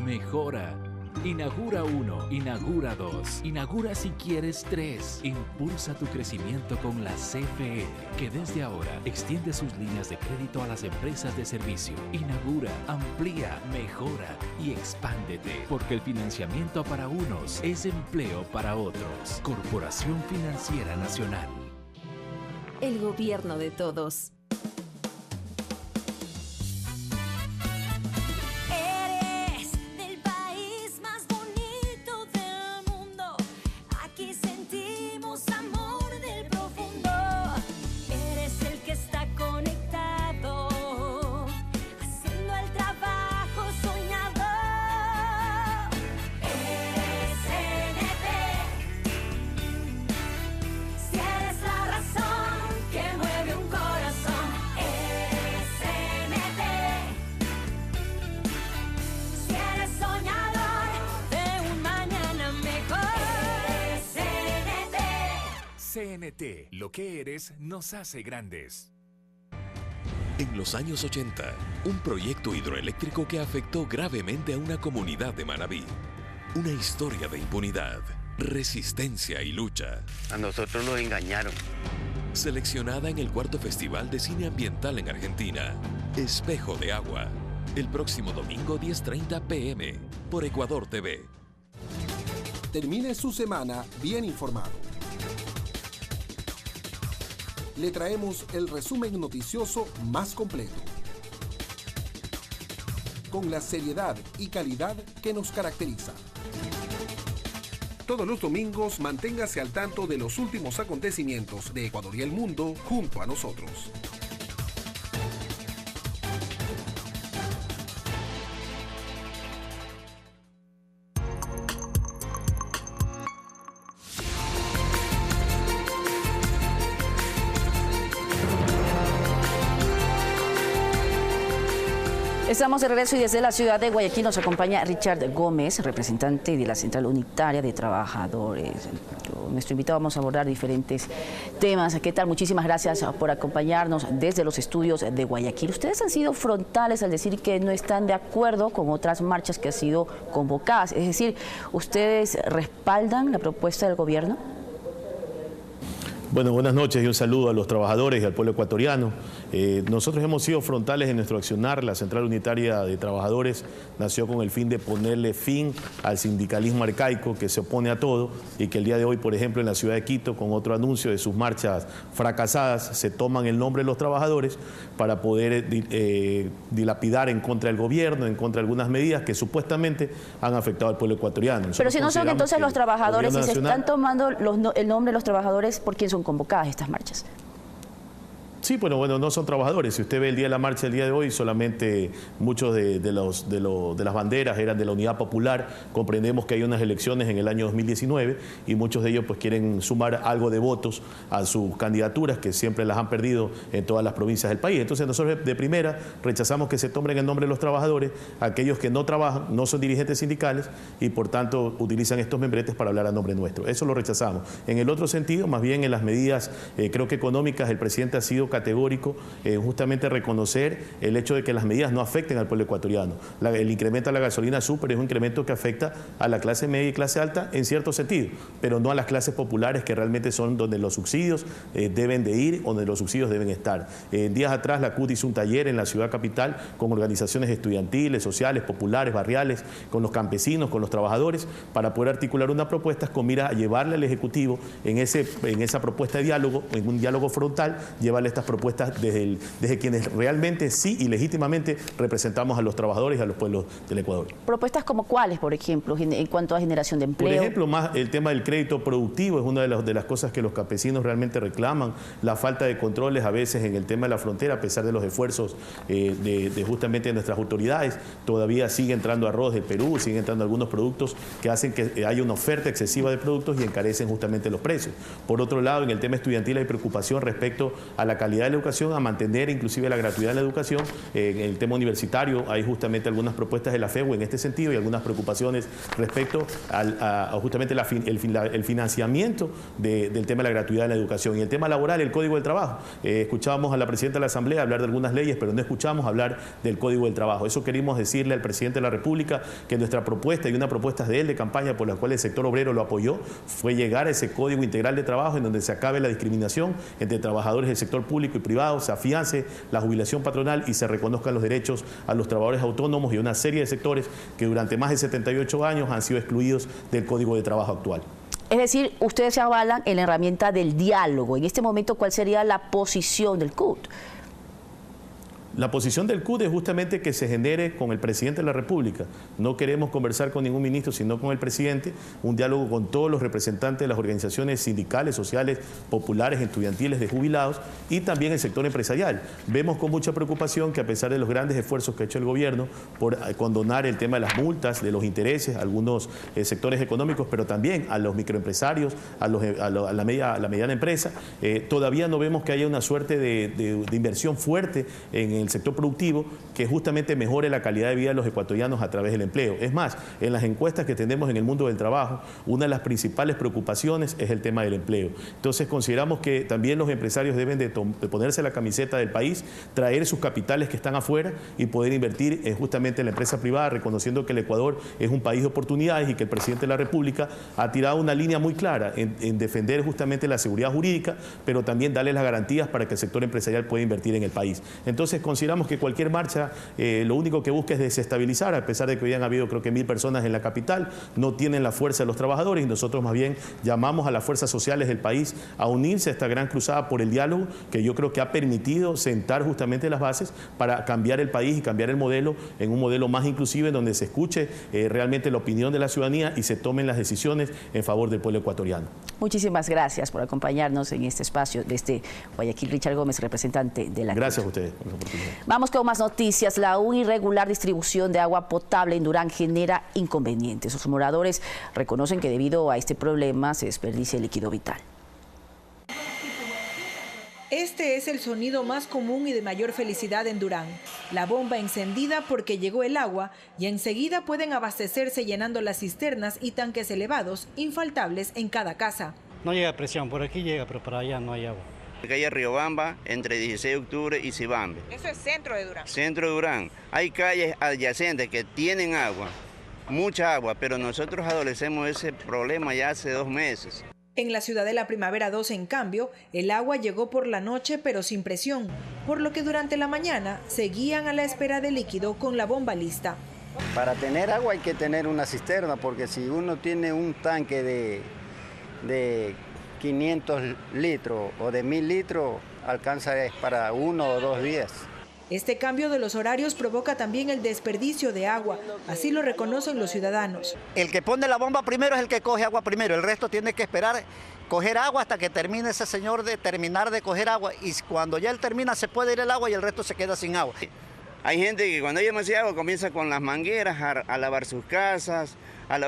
mejora. Inaugura 1, inaugura 2, inaugura si quieres 3. Impulsa tu crecimiento con la CFE, que desde ahora extiende sus líneas de crédito a las empresas de servicio. Inaugura, amplía, mejora y expándete, porque el financiamiento para unos es empleo para otros. Corporación Financiera Nacional.
El gobierno de todos.
CNT, lo que eres nos hace grandes. En los años 80, un proyecto hidroeléctrico que afectó gravemente a una comunidad de Manabí. Una historia de impunidad, resistencia y lucha.
A nosotros nos engañaron.
Seleccionada en el 4º Festival de Cine Ambiental en Argentina, Espejo de Agua. El próximo domingo 10:30 p.m. por Ecuador TV.
Termine su semana bien informado. Le traemos el resumen noticioso más completo, con la seriedad y calidad que nos caracteriza. Todos los domingos manténgase al tanto de los últimos acontecimientos de Ecuador y el mundo junto a nosotros.
Estamos de regreso y desde la ciudad de Guayaquil nos acompaña Richard Gómez, representante de la Central Unitaria de Trabajadores. Nuestro invitado, vamos a abordar diferentes temas. ¿Qué tal? Muchísimas gracias por acompañarnos desde los estudios de Guayaquil. Ustedes han sido frontales al decir que no están de acuerdo con otras marchas que han sido convocadas. Es decir, ¿ustedes respaldan la propuesta del gobierno?
Bueno, buenas noches y un saludo a los trabajadores y al pueblo ecuatoriano. Nosotros hemos sido frontales en nuestro accionar. La Central Unitaria de Trabajadores nació con el fin de ponerle fin al sindicalismo arcaico que se opone a todo y que el día de hoy, por ejemplo, en la ciudad de Quito, con otro anuncio de sus marchas fracasadas, se toman el nombre de los trabajadores para poder dilapidar en contra del gobierno, en contra de algunas medidas que supuestamente han afectado al pueblo ecuatoriano.
Pero si no son entonces los trabajadores, si se están tomando el nombre de los trabajadores, ¿por quién son convocadas estas marchas?
Sí, bueno, no son trabajadores. Si usted ve el día de la marcha el día de hoy, solamente muchos de las banderas eran de la Unidad Popular. Comprendemos que hay unas elecciones en el año 2019 y muchos de ellos pues quieren sumar algo de votos a sus candidaturas que siempre las han perdido en todas las provincias del país. Entonces nosotros de primera rechazamos que se tomen el nombre de los trabajadores, aquellos que no trabajan, no son dirigentes sindicales y por tanto utilizan estos membretes para hablar a nombre nuestro. Eso lo rechazamos. En el otro sentido, más bien en las medidas creo que económicas, el presidente ha sido categórico justamente reconocer el hecho de que las medidas no afecten al pueblo ecuatoriano. El incremento a la gasolina súper es un incremento que afecta a la clase media y clase alta en cierto sentido, pero no a las clases populares que realmente son donde los subsidios deben de ir, donde los subsidios deben estar. Días atrás la CUT hizo un taller en la ciudad capital con organizaciones estudiantiles, sociales, populares, barriales, con los campesinos, con los trabajadores, para poder articular una propuesta con mira a llevarle al Ejecutivo en esa propuesta de diálogo, en un diálogo frontal, llevarle estas propuestas desde quienes realmente sí y legítimamente representamos a los trabajadores y a los pueblos del Ecuador.
¿Propuestas como cuáles, por ejemplo, en cuanto a generación de empleo?
Por ejemplo, más el tema del crédito productivo es una de las cosas que los campesinos realmente reclaman, la falta de controles a veces en el tema de la frontera, a pesar de los esfuerzos de justamente nuestras autoridades, todavía sigue entrando arroz de Perú, siguen entrando algunos productos que hacen que haya una oferta excesiva de productos y encarecen justamente los precios. Por otro lado, en el tema estudiantil hay preocupación respecto a la calidad de la educación, a mantener inclusive la gratuidad de la educación. En el tema universitario hay justamente algunas propuestas de la FEU en este sentido y algunas preocupaciones respecto a justamente el financiamiento del tema de la gratuidad de la educación. Y el tema laboral, el Código del Trabajo. Escuchábamos a la Presidenta de la Asamblea hablar de algunas leyes, pero no escuchamos hablar del Código del Trabajo. Eso queríamos decirle al Presidente de la República, que nuestra propuesta y una propuesta de él de campaña por la cual el sector obrero lo apoyó, fue llegar a ese Código Integral de Trabajo en donde se acabe la discriminación entre trabajadores del sector público y privado, se afiance la jubilación patronal y se reconozcan los derechos a los trabajadores autónomos y una serie de sectores que durante más de 78 años han sido excluidos del Código de Trabajo actual.
Es decir, ustedes se avalan en la herramienta del diálogo. En este momento, ¿cuál sería la posición del CUT?
La posición del CUT es justamente que se genere con el Presidente de la República. No queremos conversar con ningún ministro, sino con el Presidente, un diálogo con todos los representantes de las organizaciones sindicales, sociales, populares, estudiantiles, de jubilados y también el sector empresarial. Vemos con mucha preocupación que a pesar de los grandes esfuerzos que ha hecho el gobierno por condonar el tema de las multas, de los intereses, a algunos sectores económicos, pero también a los microempresarios, a la mediana empresa, todavía no vemos que haya una suerte de inversión fuerte en el sector productivo que justamente mejore la calidad de vida de los ecuatorianos a través del empleo. Es más, en las encuestas que tenemos en el mundo del trabajo, una de las principales preocupaciones es el tema del empleo. Entonces consideramos que también los empresarios deben de ponerse la camiseta del país, traer sus capitales que están afuera y poder invertir justamente en la empresa privada, reconociendo que el Ecuador es un país de oportunidades y que el Presidente de la República ha tirado una línea muy clara en defender justamente la seguridad jurídica, pero también darle las garantías para que el sector empresarial pueda invertir en el país. Entonces consideramos que cualquier marcha lo único que busca es desestabilizar, a pesar de que hoy han habido creo que 1000 personas en la capital, no tienen la fuerza de los trabajadores y nosotros más bien llamamos a las fuerzas sociales del país a unirse a esta gran cruzada por el diálogo que yo creo que ha permitido sentar justamente las bases para cambiar el país y cambiar el modelo en un modelo más inclusive, en donde se escuche realmente la opinión de la ciudadanía y se tomen las decisiones en favor del pueblo ecuatoriano.
Muchísimas gracias por acompañarnos en este espacio desde Guayaquil. Richard Gómez, representante de la
Gracias a ustedes por la oportunidad.
Vamos con más noticias. La irregular distribución de agua potable en Durán genera inconvenientes. Sus moradores reconocen que debido a este problema se desperdicia el líquido vital.
Este es el sonido más común y de mayor felicidad en Durán. La bomba encendida porque llegó el agua y enseguida pueden abastecerse llenando las cisternas y tanques elevados, infaltables en cada casa.
No llega presión, por aquí llega, pero para allá no hay agua.
Calle Riobamba, entre 16 de octubre y Cibambe.
Eso es centro de Durán.
Centro de Durán. Hay calles adyacentes que tienen agua, mucha agua, pero nosotros adolecemos ese problema ya hace 2 meses.
En la ciudad de la Primavera 2, en cambio, el agua llegó por la noche pero sin presión, por lo que durante la mañana seguían a la espera de líquido con la bomba lista.
Para tener agua hay que tener una cisterna, porque si uno tiene un tanque de 500 litros o de 1000 litros, alcanza para 1 o 2 días.
Este cambio de los horarios provoca también el desperdicio de agua, así lo reconocen los ciudadanos.
El que pone la bomba primero es el que coge agua primero, el resto tiene que esperar coger agua hasta que termine ese señor de terminar de coger agua, y cuando ya él termina se puede ir el agua y el resto se queda sin agua.
Hay gente que cuando hay demasiada agua comienza con las mangueras a lavar sus casas,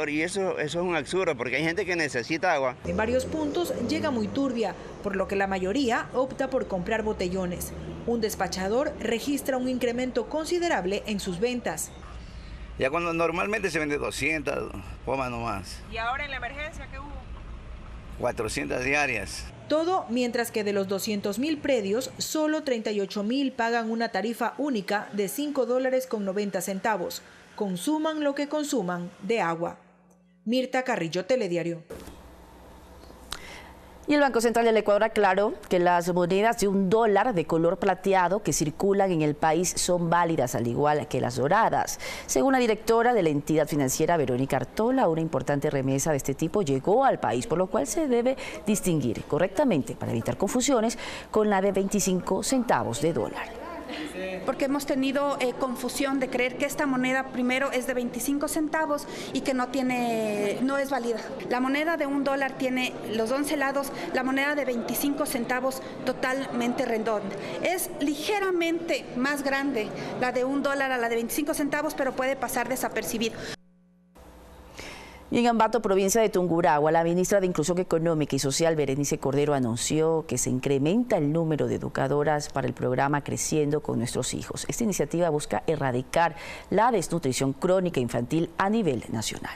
y eso es un absurdo porque hay gente que necesita agua.
En varios puntos llega muy turbia, por lo que la mayoría opta por comprar botellones. Un despachador registra un incremento considerable en sus ventas.
Ya cuando normalmente se vende 200, más nomás.
¿Y ahora en la emergencia qué hubo?
400 diarias.
Todo mientras que de los 200.000 predios, solo 38.000 pagan una tarifa única de $5.90. Consuman lo que consuman de agua. Mirta Carrillo, Telediario.
Y el Banco Central del Ecuador aclaró que las monedas de $1 de color plateado que circulan en el país son válidas, al igual que las doradas. Según la directora de la entidad financiera, Verónica Artola, una importante remesa de este tipo llegó al país, por lo cual se debe distinguir correctamente para evitar confusiones con la de 25 centavos de dólar.
Porque hemos tenido confusión de creer que esta moneda primero es de 25 centavos y que no es válida. La moneda de $1 tiene los 11 lados, la moneda de 25 centavos totalmente redonda. Es ligeramente más grande la de $1 a la de 25 centavos, pero puede pasar desapercibido.
Y en Ambato, provincia de Tungurahua, la ministra de Inclusión Económica y Social, Berenice Cordero, anunció que se incrementa el número de educadoras para el programa Creciendo con Nuestros Hijos. Esta iniciativa busca erradicar la desnutrición crónica infantil a nivel nacional.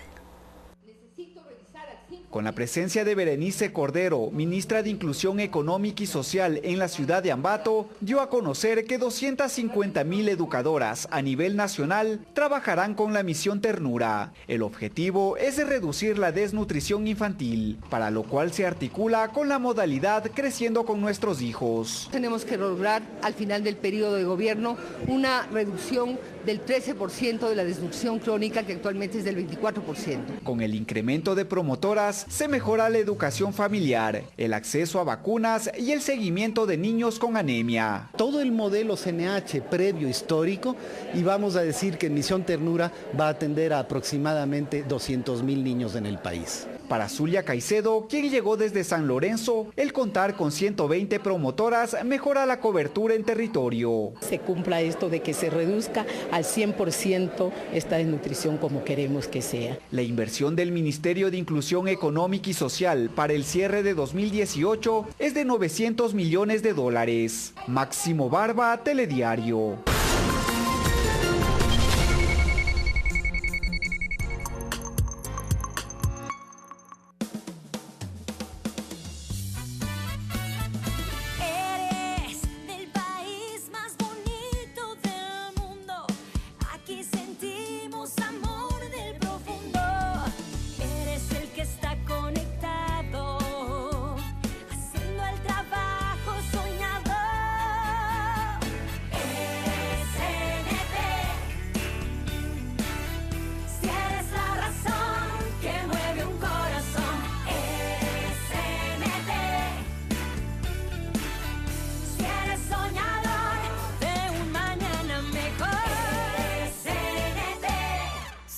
Con la presencia de Berenice Cordero, ministra de Inclusión Económica y Social en la ciudad de Ambato, dio a conocer que 250.000 educadoras a nivel nacional trabajarán con la misión Ternura. El objetivo es reducir la desnutrición infantil, para lo cual se articula con la modalidad Creciendo con Nuestros Hijos.
Tenemos que lograr al final del periodo de gobierno una reducción del 13% de la desnutrición crónica, que actualmente es del 24%.
Con el incremento de promotoras, se mejora la educación familiar, el acceso a vacunas y el seguimiento de niños con anemia.
Todo el modelo CNH previo histórico, y vamos a decir que Misión Ternura va a atender a aproximadamente 200.000 niños en el país.
Para Zulia Caicedo, quien llegó desde San Lorenzo, el contar con 120 promotoras mejora la cobertura en territorio.
Se cumpla esto de que se reduzca al 100% esta desnutrición como queremos que sea.
La inversión del Ministerio de Inclusión Económica y Social para el cierre de 2018 es de $900 millones. Máximo Barba, Telediario.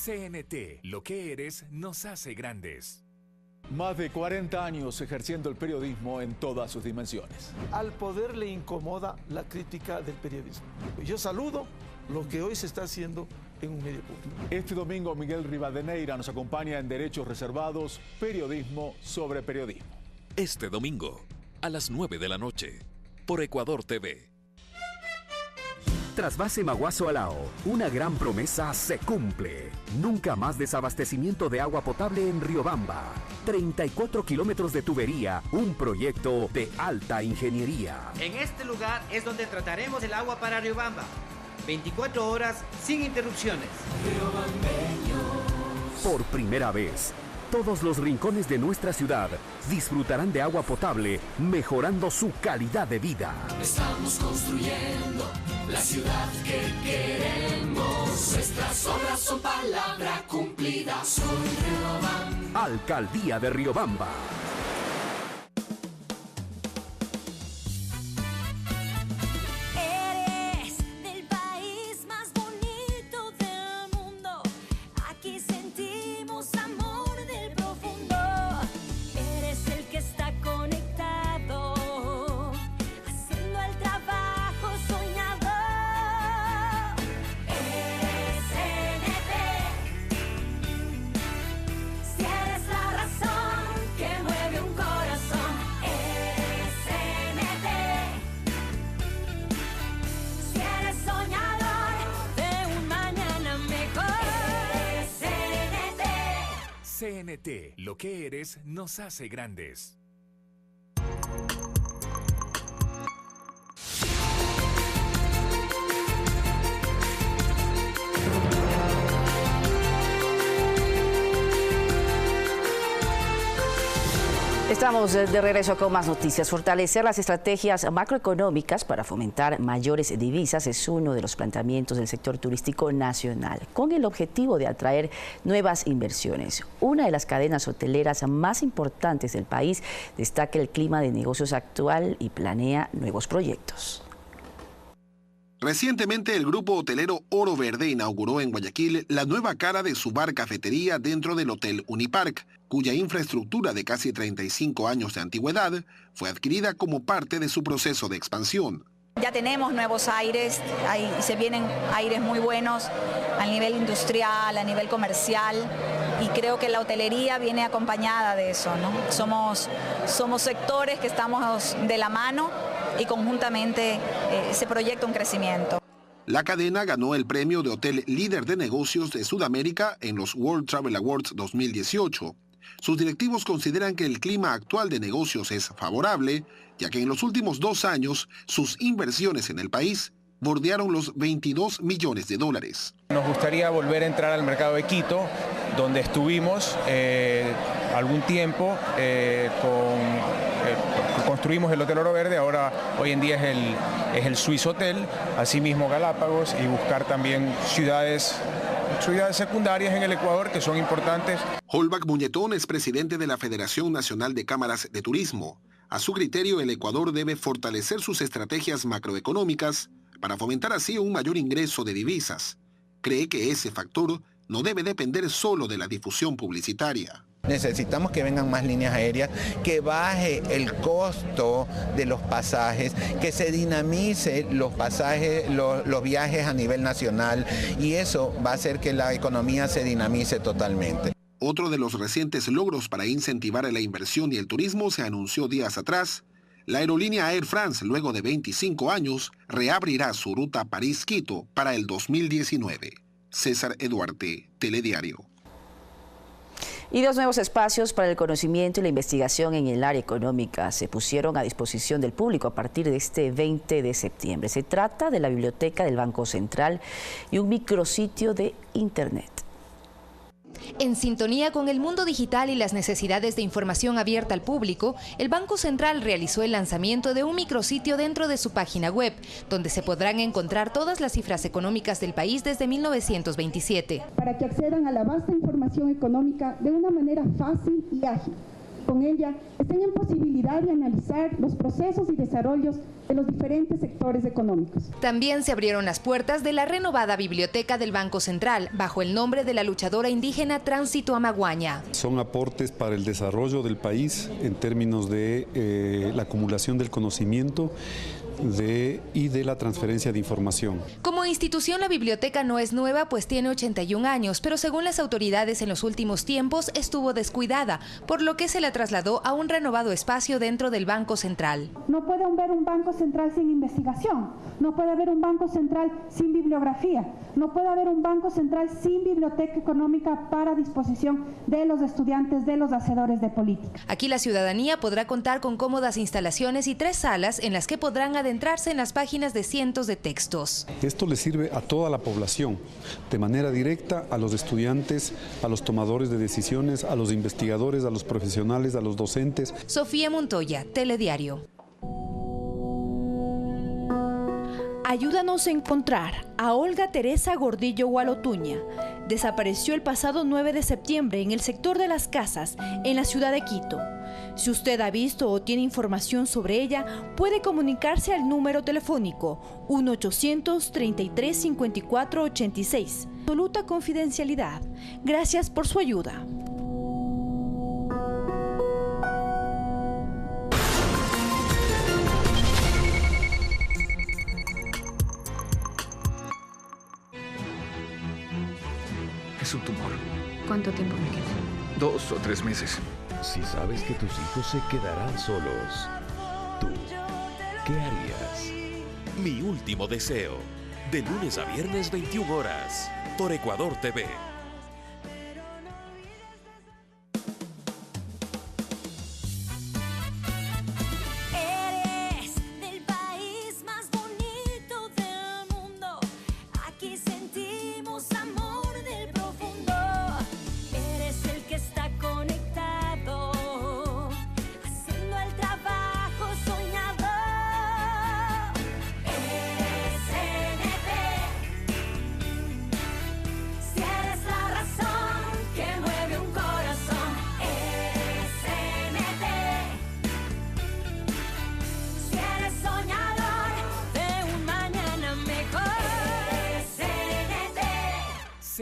CNT, lo que eres nos hace grandes.
Más de 40 años ejerciendo el periodismo en todas sus dimensiones.
Al poder le incomoda la crítica del periodismo. Yo saludo lo que hoy se está haciendo en un medio público.
Este domingo Miguel Rivadeneira nos acompaña en Derechos Reservados, Periodismo sobre Periodismo.
Este domingo, a las 9 de la noche, por Ecuador TV.
Trasvase Maguazo-Alao, una gran promesa se cumple. Nunca más desabastecimiento de agua potable en Riobamba. 34 kilómetros de tubería, un proyecto de alta ingeniería.
En este lugar es donde trataremos el agua para Riobamba. 24 horas sin interrupciones.
Por primera vez, todos los rincones de nuestra ciudad disfrutarán de agua potable, mejorando su calidad de vida.
Estamos construyendo la ciudad que queremos. Nuestras obras son palabra cumplida. Soy Riobamba.
Alcaldía de Riobamba.
CNT, lo que eres nos hace grandes.
Esta Estamos de regreso con más noticias. Fortalecer las estrategias macroeconómicas para fomentar mayores divisas es uno de los planteamientos del sector turístico nacional, con el objetivo de atraer nuevas inversiones. Una de las cadenas hoteleras más importantes del país destaca el clima de negocios actual y planea nuevos proyectos.
Recientemente, el grupo hotelero Oro Verde inauguró en Guayaquil la nueva cara de su bar-cafetería dentro del Hotel Unipark, cuya infraestructura de casi 35 años de antigüedad fue adquirida como parte de su proceso de expansión.
Ya tenemos nuevos aires, se vienen aires muy buenos a nivel industrial, a nivel comercial, y creo que la hotelería viene acompañada de eso, ¿no? Somos sectores que estamos de la mano y conjuntamente se proyecta un crecimiento.
La cadena ganó el premio de Hotel Líder de Negocios de Sudamérica en los World Travel Awards 2018. Sus directivos consideran que el clima actual de negocios es favorable, ya que en los últimos 2 años sus inversiones en el país bordearon los 22 millones de dólares.
Nos gustaría volver a entrar al mercado de Quito, donde estuvimos algún tiempo, construimos el Hotel Oro Verde, ahora hoy en día es el Swiss Hotel, asimismo Galápagos, y buscar también ciudades secundarias en el Ecuador que son importantes.
Holbach Muñetón es presidente de la Federación Nacional de Cámaras de Turismo. A su criterio, el Ecuador debe fortalecer sus estrategias macroeconómicas para fomentar así un mayor ingreso de divisas. Cree que ese factor no debe depender solo de la difusión publicitaria.
Necesitamos que vengan más líneas aéreas, que baje el costo de los pasajes, que se dinamice los pasajes, los viajes a nivel nacional, y eso va a hacer que la economía se dinamice totalmente.
Otro de los recientes logros para incentivar la inversión y el turismo se anunció días atrás. La aerolínea Air France, luego de 25 años, reabrirá su ruta París-Quito para el 2019. César Eduarte, Telediario.
Y 2 nuevos espacios para el conocimiento y la investigación en el área económica se pusieron a disposición del público a partir de este 20 de septiembre. Se trata de la Biblioteca del Banco Central y un micrositio de Internet.
En sintonía con el mundo digital y las necesidades de información abierta al público, el Banco Central realizó el lanzamiento de un micrositio dentro de su página web, donde se podrán encontrar todas las cifras económicas del país desde 1927.
Para que accedan a la vasta información económica de una manera fácil y ágil. Con ella, estén en posibilidad de analizar los procesos y desarrollos de los diferentes sectores económicos.
También se abrieron las puertas de la renovada Biblioteca del Banco Central, bajo el nombre de la luchadora indígena Tránsito Amaguaña.
Son aportes para el desarrollo del país en términos de la acumulación del conocimiento y de la transferencia de información.
Como institución, la biblioteca no es nueva, pues tiene 81 años, pero según las autoridades en los últimos tiempos estuvo descuidada, por lo que se la trasladó a un renovado espacio dentro del Banco Central.
No puede haber un Banco Central sin investigación, no puede haber un Banco Central sin bibliografía, no puede haber un Banco Central sin biblioteca económica para disposición de los estudiantes, de los hacedores de política.
Aquí la ciudadanía podrá contar con cómodas instalaciones y 3 salas en las que podrán adentrarse en las páginas de cientos de textos.
Esto le sirve a toda la población, de manera directa a los estudiantes, a los tomadores de decisiones, a los investigadores, a los profesionales, a los docentes.
Sofía Montoya, Telediario.
Ayúdanos a encontrar a Olga Teresa Gordillo Gualotuña. Desapareció el pasado 9 de septiembre en el sector de Las Casas, en la ciudad de Quito. Si usted ha visto o tiene información sobre ella, puede comunicarse al número telefónico 1-800-33-54-86. Absoluta confidencialidad. Gracias por su ayuda.
Es un tumor.
¿Cuánto tiempo me queda?
2 o 3 meses.
Si sabes que tus hijos se quedarán solos, ¿tú qué harías? Mi último deseo. De lunes a viernes 21 horas. Por Ecuador TV.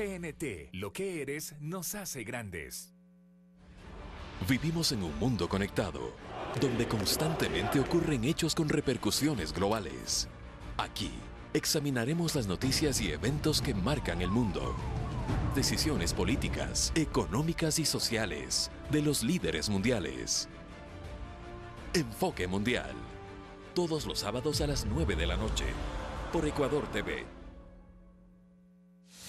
CNT, lo que eres nos hace grandes. Vivimos en un mundo conectado, donde constantemente ocurren hechos con repercusiones globales. Aquí, examinaremos las noticias y eventos que marcan el mundo. Decisiones políticas, económicas y sociales de los líderes mundiales. Enfoque Mundial. Todos los sábados a las 9 de la noche, por Ecuador TV.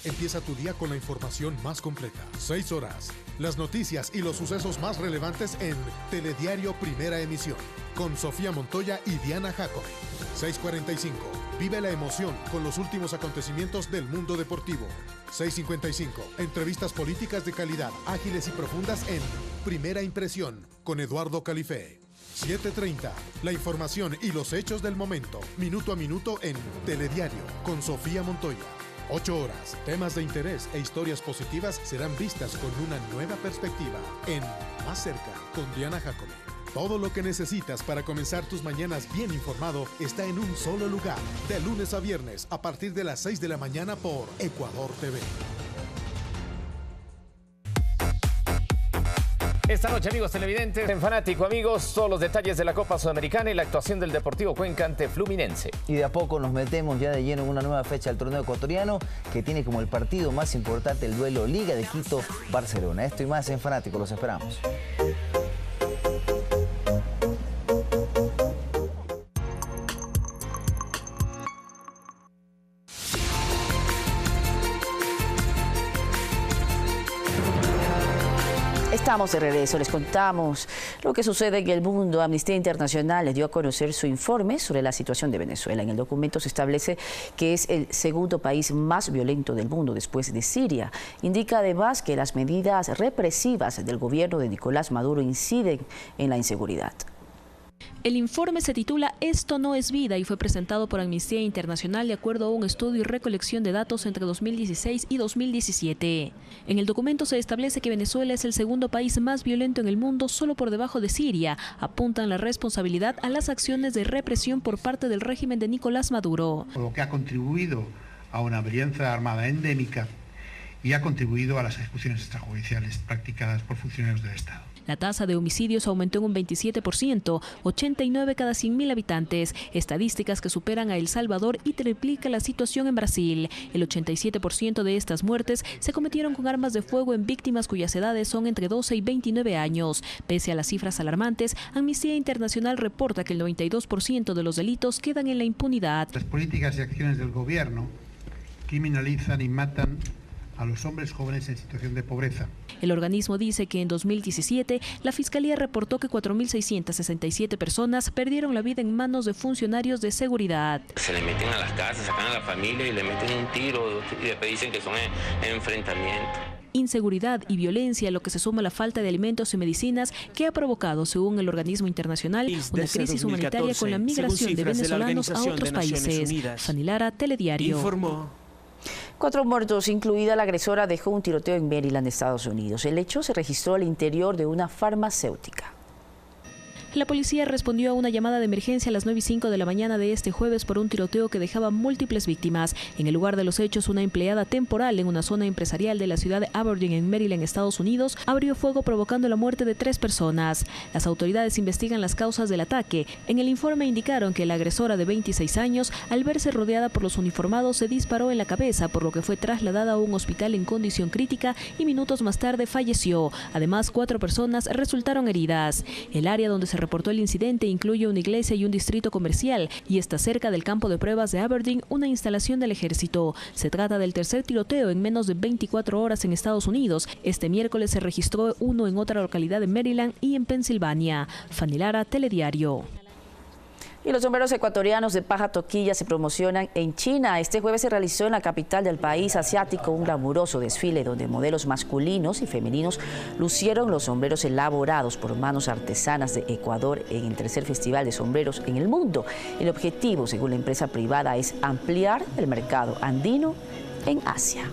Empieza tu día con la información más completa. 6 horas. Las noticias y los sucesos más relevantes en Telediario Primera Emisión. Con Sofía Montoya y Diana Jacome. 6:45. Vive la emoción con los últimos acontecimientos del mundo deportivo. 6:55. Entrevistas políticas de calidad, ágiles y profundas en Primera Impresión con Eduardo Califé. 7:30. La información y los hechos del momento, minuto a minuto en Telediario con Sofía Montoya. 8 horas. Temas de interés e historias positivas serán vistas con una nueva perspectiva en Más Cerca con Diana Jacome. Todo lo que necesitas para comenzar tus mañanas bien informado está en un solo lugar. De lunes a viernes a partir de las 6 de la mañana por Ecuador TV.
Esta noche, amigos televidentes, en Fanático, amigos, todos los detalles de la Copa Sudamericana y la actuación del Deportivo Cuenca ante Fluminense.
Y de a poco nos metemos ya de lleno en una nueva fecha del torneo ecuatoriano que tiene como el partido más importante el duelo Liga de Quito-Barcelona. Esto y más en Fanático, los esperamos.
Estamos de regreso, les contamos lo que sucede en el mundo. Amnistía Internacional les dio a conocer su informe sobre la situación de Venezuela. En el documento se establece que es el segundo país más violento del mundo después de Siria. Indica además que las medidas represivas del gobierno de Nicolás Maduro inciden en la inseguridad.
El informe se titula Esto no es vida y fue presentado por Amnistía Internacional de acuerdo a un estudio y recolección de datos entre 2016 y 2017. En el documento se establece que Venezuela es el segundo país más violento en el mundo, solo por debajo de Siria. Apuntan la responsabilidad a las acciones de represión por parte del régimen de Nicolás Maduro.
Lo que ha contribuido a una violencia armada endémica y ha contribuido a las ejecuciones extrajudiciales practicadas por funcionarios del Estado.
La tasa de homicidios aumentó en un 27%, 89 cada 100.000 habitantes, estadísticas que superan a El Salvador y triplica la situación en Brasil. El 87% de estas muertes se cometieron con armas de fuego en víctimas cuyas edades son entre 12 y 29 años. Pese a las cifras alarmantes, Amnistía Internacional reporta que el 92% de los delitos quedan en la impunidad.
Las políticas y acciones del gobierno criminalizan y matan a los hombres jóvenes en situación de pobreza.
El organismo dice que en 2017 la Fiscalía reportó que 4.667 personas perdieron la vida en manos de funcionarios de seguridad.
Se le meten a las casas, sacan a la familia y le meten un tiro y después dicen que son enfrentamientos.
Inseguridad y violencia, lo que se suma a la falta de alimentos y medicinas que ha provocado, según el organismo internacional, una crisis humanitaria con la migración de venezolanos a otros países. Fanny Lara, Telediario.
Informó.
4 muertos, incluida la agresora, dejó un tiroteo en Maryland, Estados Unidos. El hecho se registró al interior de una farmacéutica.
La policía respondió a una llamada de emergencia a las 9:05 de la mañana de este jueves por un tiroteo que dejaba múltiples víctimas. En el lugar de los hechos, una empleada temporal en una zona empresarial de la ciudad de Aberdeen, en Maryland, Estados Unidos, abrió fuego provocando la muerte de 3 personas. Las autoridades investigan las causas del ataque. En el informe indicaron que la agresora de 26 años, al verse rodeada por los uniformados, se disparó en la cabeza, por lo que fue trasladada a un hospital en condición crítica y minutos más tarde falleció. Además, 4 personas resultaron heridas. El área donde se reportó el incidente incluye una iglesia y un distrito comercial y está cerca del campo de pruebas de Aberdeen, una instalación del ejército. Se trata del tercer tiroteo en menos de 24 horas en Estados Unidos. Este miércoles se registró uno en otra localidad de Maryland y en Pensilvania. Fanny Lara, Telediario.
Y los sombreros ecuatorianos de paja toquilla se promocionan en China. Este jueves se realizó en la capital del país asiático un glamuroso desfile donde modelos masculinos y femeninos lucieron los sombreros elaborados por manos artesanas de Ecuador en el tercer festival de sombreros en el mundo. El objetivo, según la empresa privada, es ampliar el mercado andino en Asia.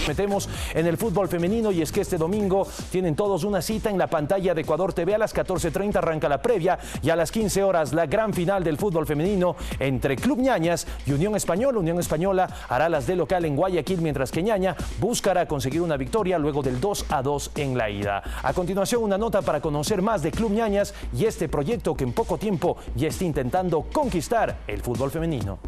Metemos en el fútbol femenino y es que este domingo tienen todos una cita en la pantalla de Ecuador TV. A las 14:30 arranca la previa y a las 15 horas la gran final del fútbol femenino entre Club Ñañas y Unión Española. Unión Española hará las de local en Guayaquil, mientras que Ñaña buscará conseguir una victoria luego del 2-2 en la ida. A continuación, una nota para conocer más de Club Ñañas y este proyecto que en poco tiempo ya está intentando conquistar el fútbol femenino.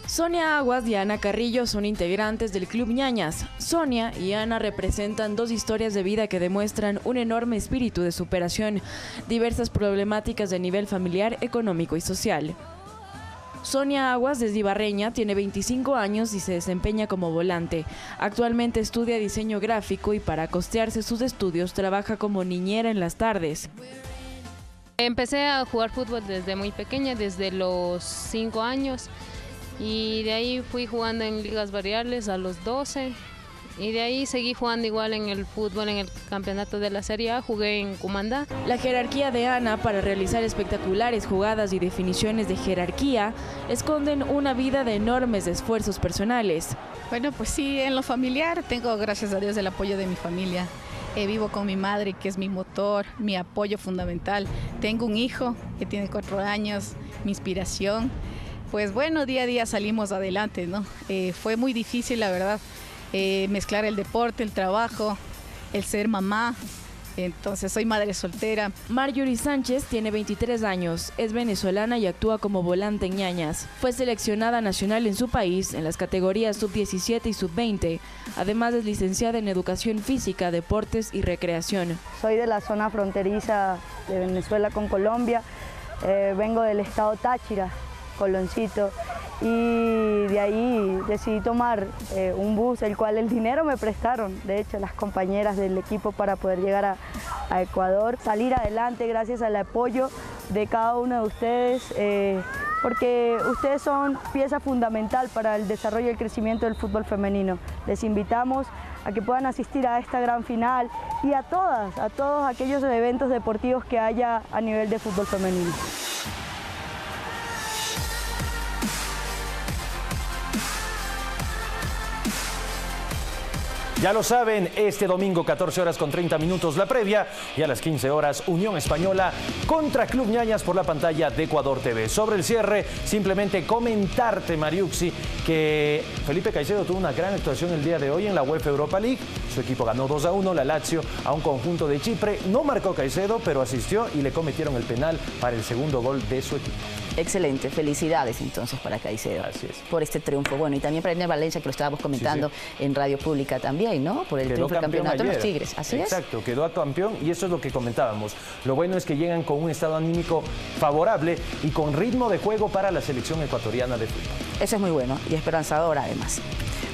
Sonia Aguas y Ana Carrillo son integrantes del Club Ñañas. Sonia y Ana representan dos historias de vida que demuestran un enorme espíritu de superación, diversas problemáticas de nivel familiar, económico y social. Sonia Aguas, desde Ibarreña, tiene 25 años y se desempeña como volante. Actualmente estudia diseño gráfico y para costearse sus estudios trabaja como niñera en las tardes.
Empecé a jugar fútbol desde muy pequeña, desde los 5 años. Y de ahí fui jugando en ligas variables a los 12 y de ahí seguí jugando igual en el fútbol, en el campeonato de la Serie A, jugué en Cumandá.
La jerarquía de Ana para realizar espectaculares jugadas y definiciones de jerarquía esconden una vida de enormes esfuerzos personales.
Bueno, pues sí, en lo familiar tengo, gracias a Dios, el apoyo de mi familia. Vivo con mi madre, que es mi motor, mi apoyo fundamental. Tengo un hijo que tiene 4 años, mi inspiración. Pues bueno, día a día salimos adelante, ¿no? Fue muy difícil, la verdad, mezclar el deporte, el trabajo, el ser mamá. Entonces soy madre soltera.
Marjorie Sánchez tiene 23 años, es venezolana y actúa como volante en Ñañas. Fue seleccionada nacional en su país en las categorías sub-17 y sub-20. Además es licenciada en Educación Física, Deportes y Recreación.
Soy de la zona fronteriza de Venezuela con Colombia. Vengo del estado Táchira, Coloncito, y de ahí decidí tomar un bus, el cual el dinero me prestaron, de hecho, las compañeras del equipo para poder llegar a Ecuador, salir adelante gracias al apoyo de cada uno de ustedes, porque ustedes son pieza fundamental para el desarrollo y el crecimiento del fútbol femenino. Les invitamos a que puedan asistir a esta gran final y a todos aquellos eventos deportivos que haya a nivel de fútbol femenino.
Ya lo saben, este domingo 14 horas con 30 minutos la previa y a las 15 horas Unión Española contra Club Ñañas por la pantalla de Ecuador TV. Sobre el cierre, simplemente comentarte, Mariuxi, que Felipe Caicedo tuvo una gran actuación el día de hoy en la UEFA Europa League. Su equipo ganó 2-1, la Lazio, a un conjunto de Chipre. No marcó Caicedo, pero asistió y le cometieron el penal para el segundo gol de su equipo.
Excelente, felicidades entonces para Caicedo.
Así es.
Por este triunfo. Bueno, y también para Ener Valencia, que lo estábamos comentando en Radio Pública también, ¿no? Por el triunfo del campeonato de los Tigres. Así es.
Exacto, quedó campeón y eso es lo que comentábamos. Lo bueno es que llegan con un estado anímico favorable y con ritmo de juego para la selección ecuatoriana de fútbol.
Eso es muy bueno y esperanzador además.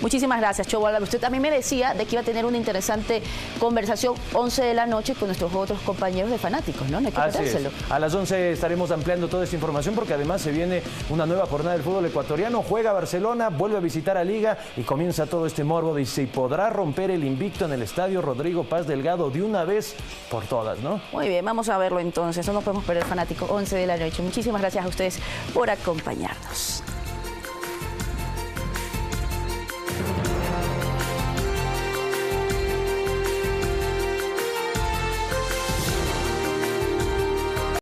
Muchísimas gracias, Chobo Álvarez. Usted también me decía de que iba a tener una interesante conversación 11 de la noche con nuestros otros compañeros de Fanáticos, ¿no? No hay que perdérselo.
A las 11 estaremos ampliando toda esta información porque además se viene una nueva jornada del fútbol ecuatoriano. Juega Barcelona, vuelve a visitar a Liga y comienza todo este morbo de si podrá romper el invicto en el estadio Rodrigo Paz Delgado de una vez por todas, ¿no?
Muy bien, vamos a verlo entonces. No nos podemos perder, Fanáticos, 11 de la noche. Muchísimas gracias a ustedes por acompañarnos.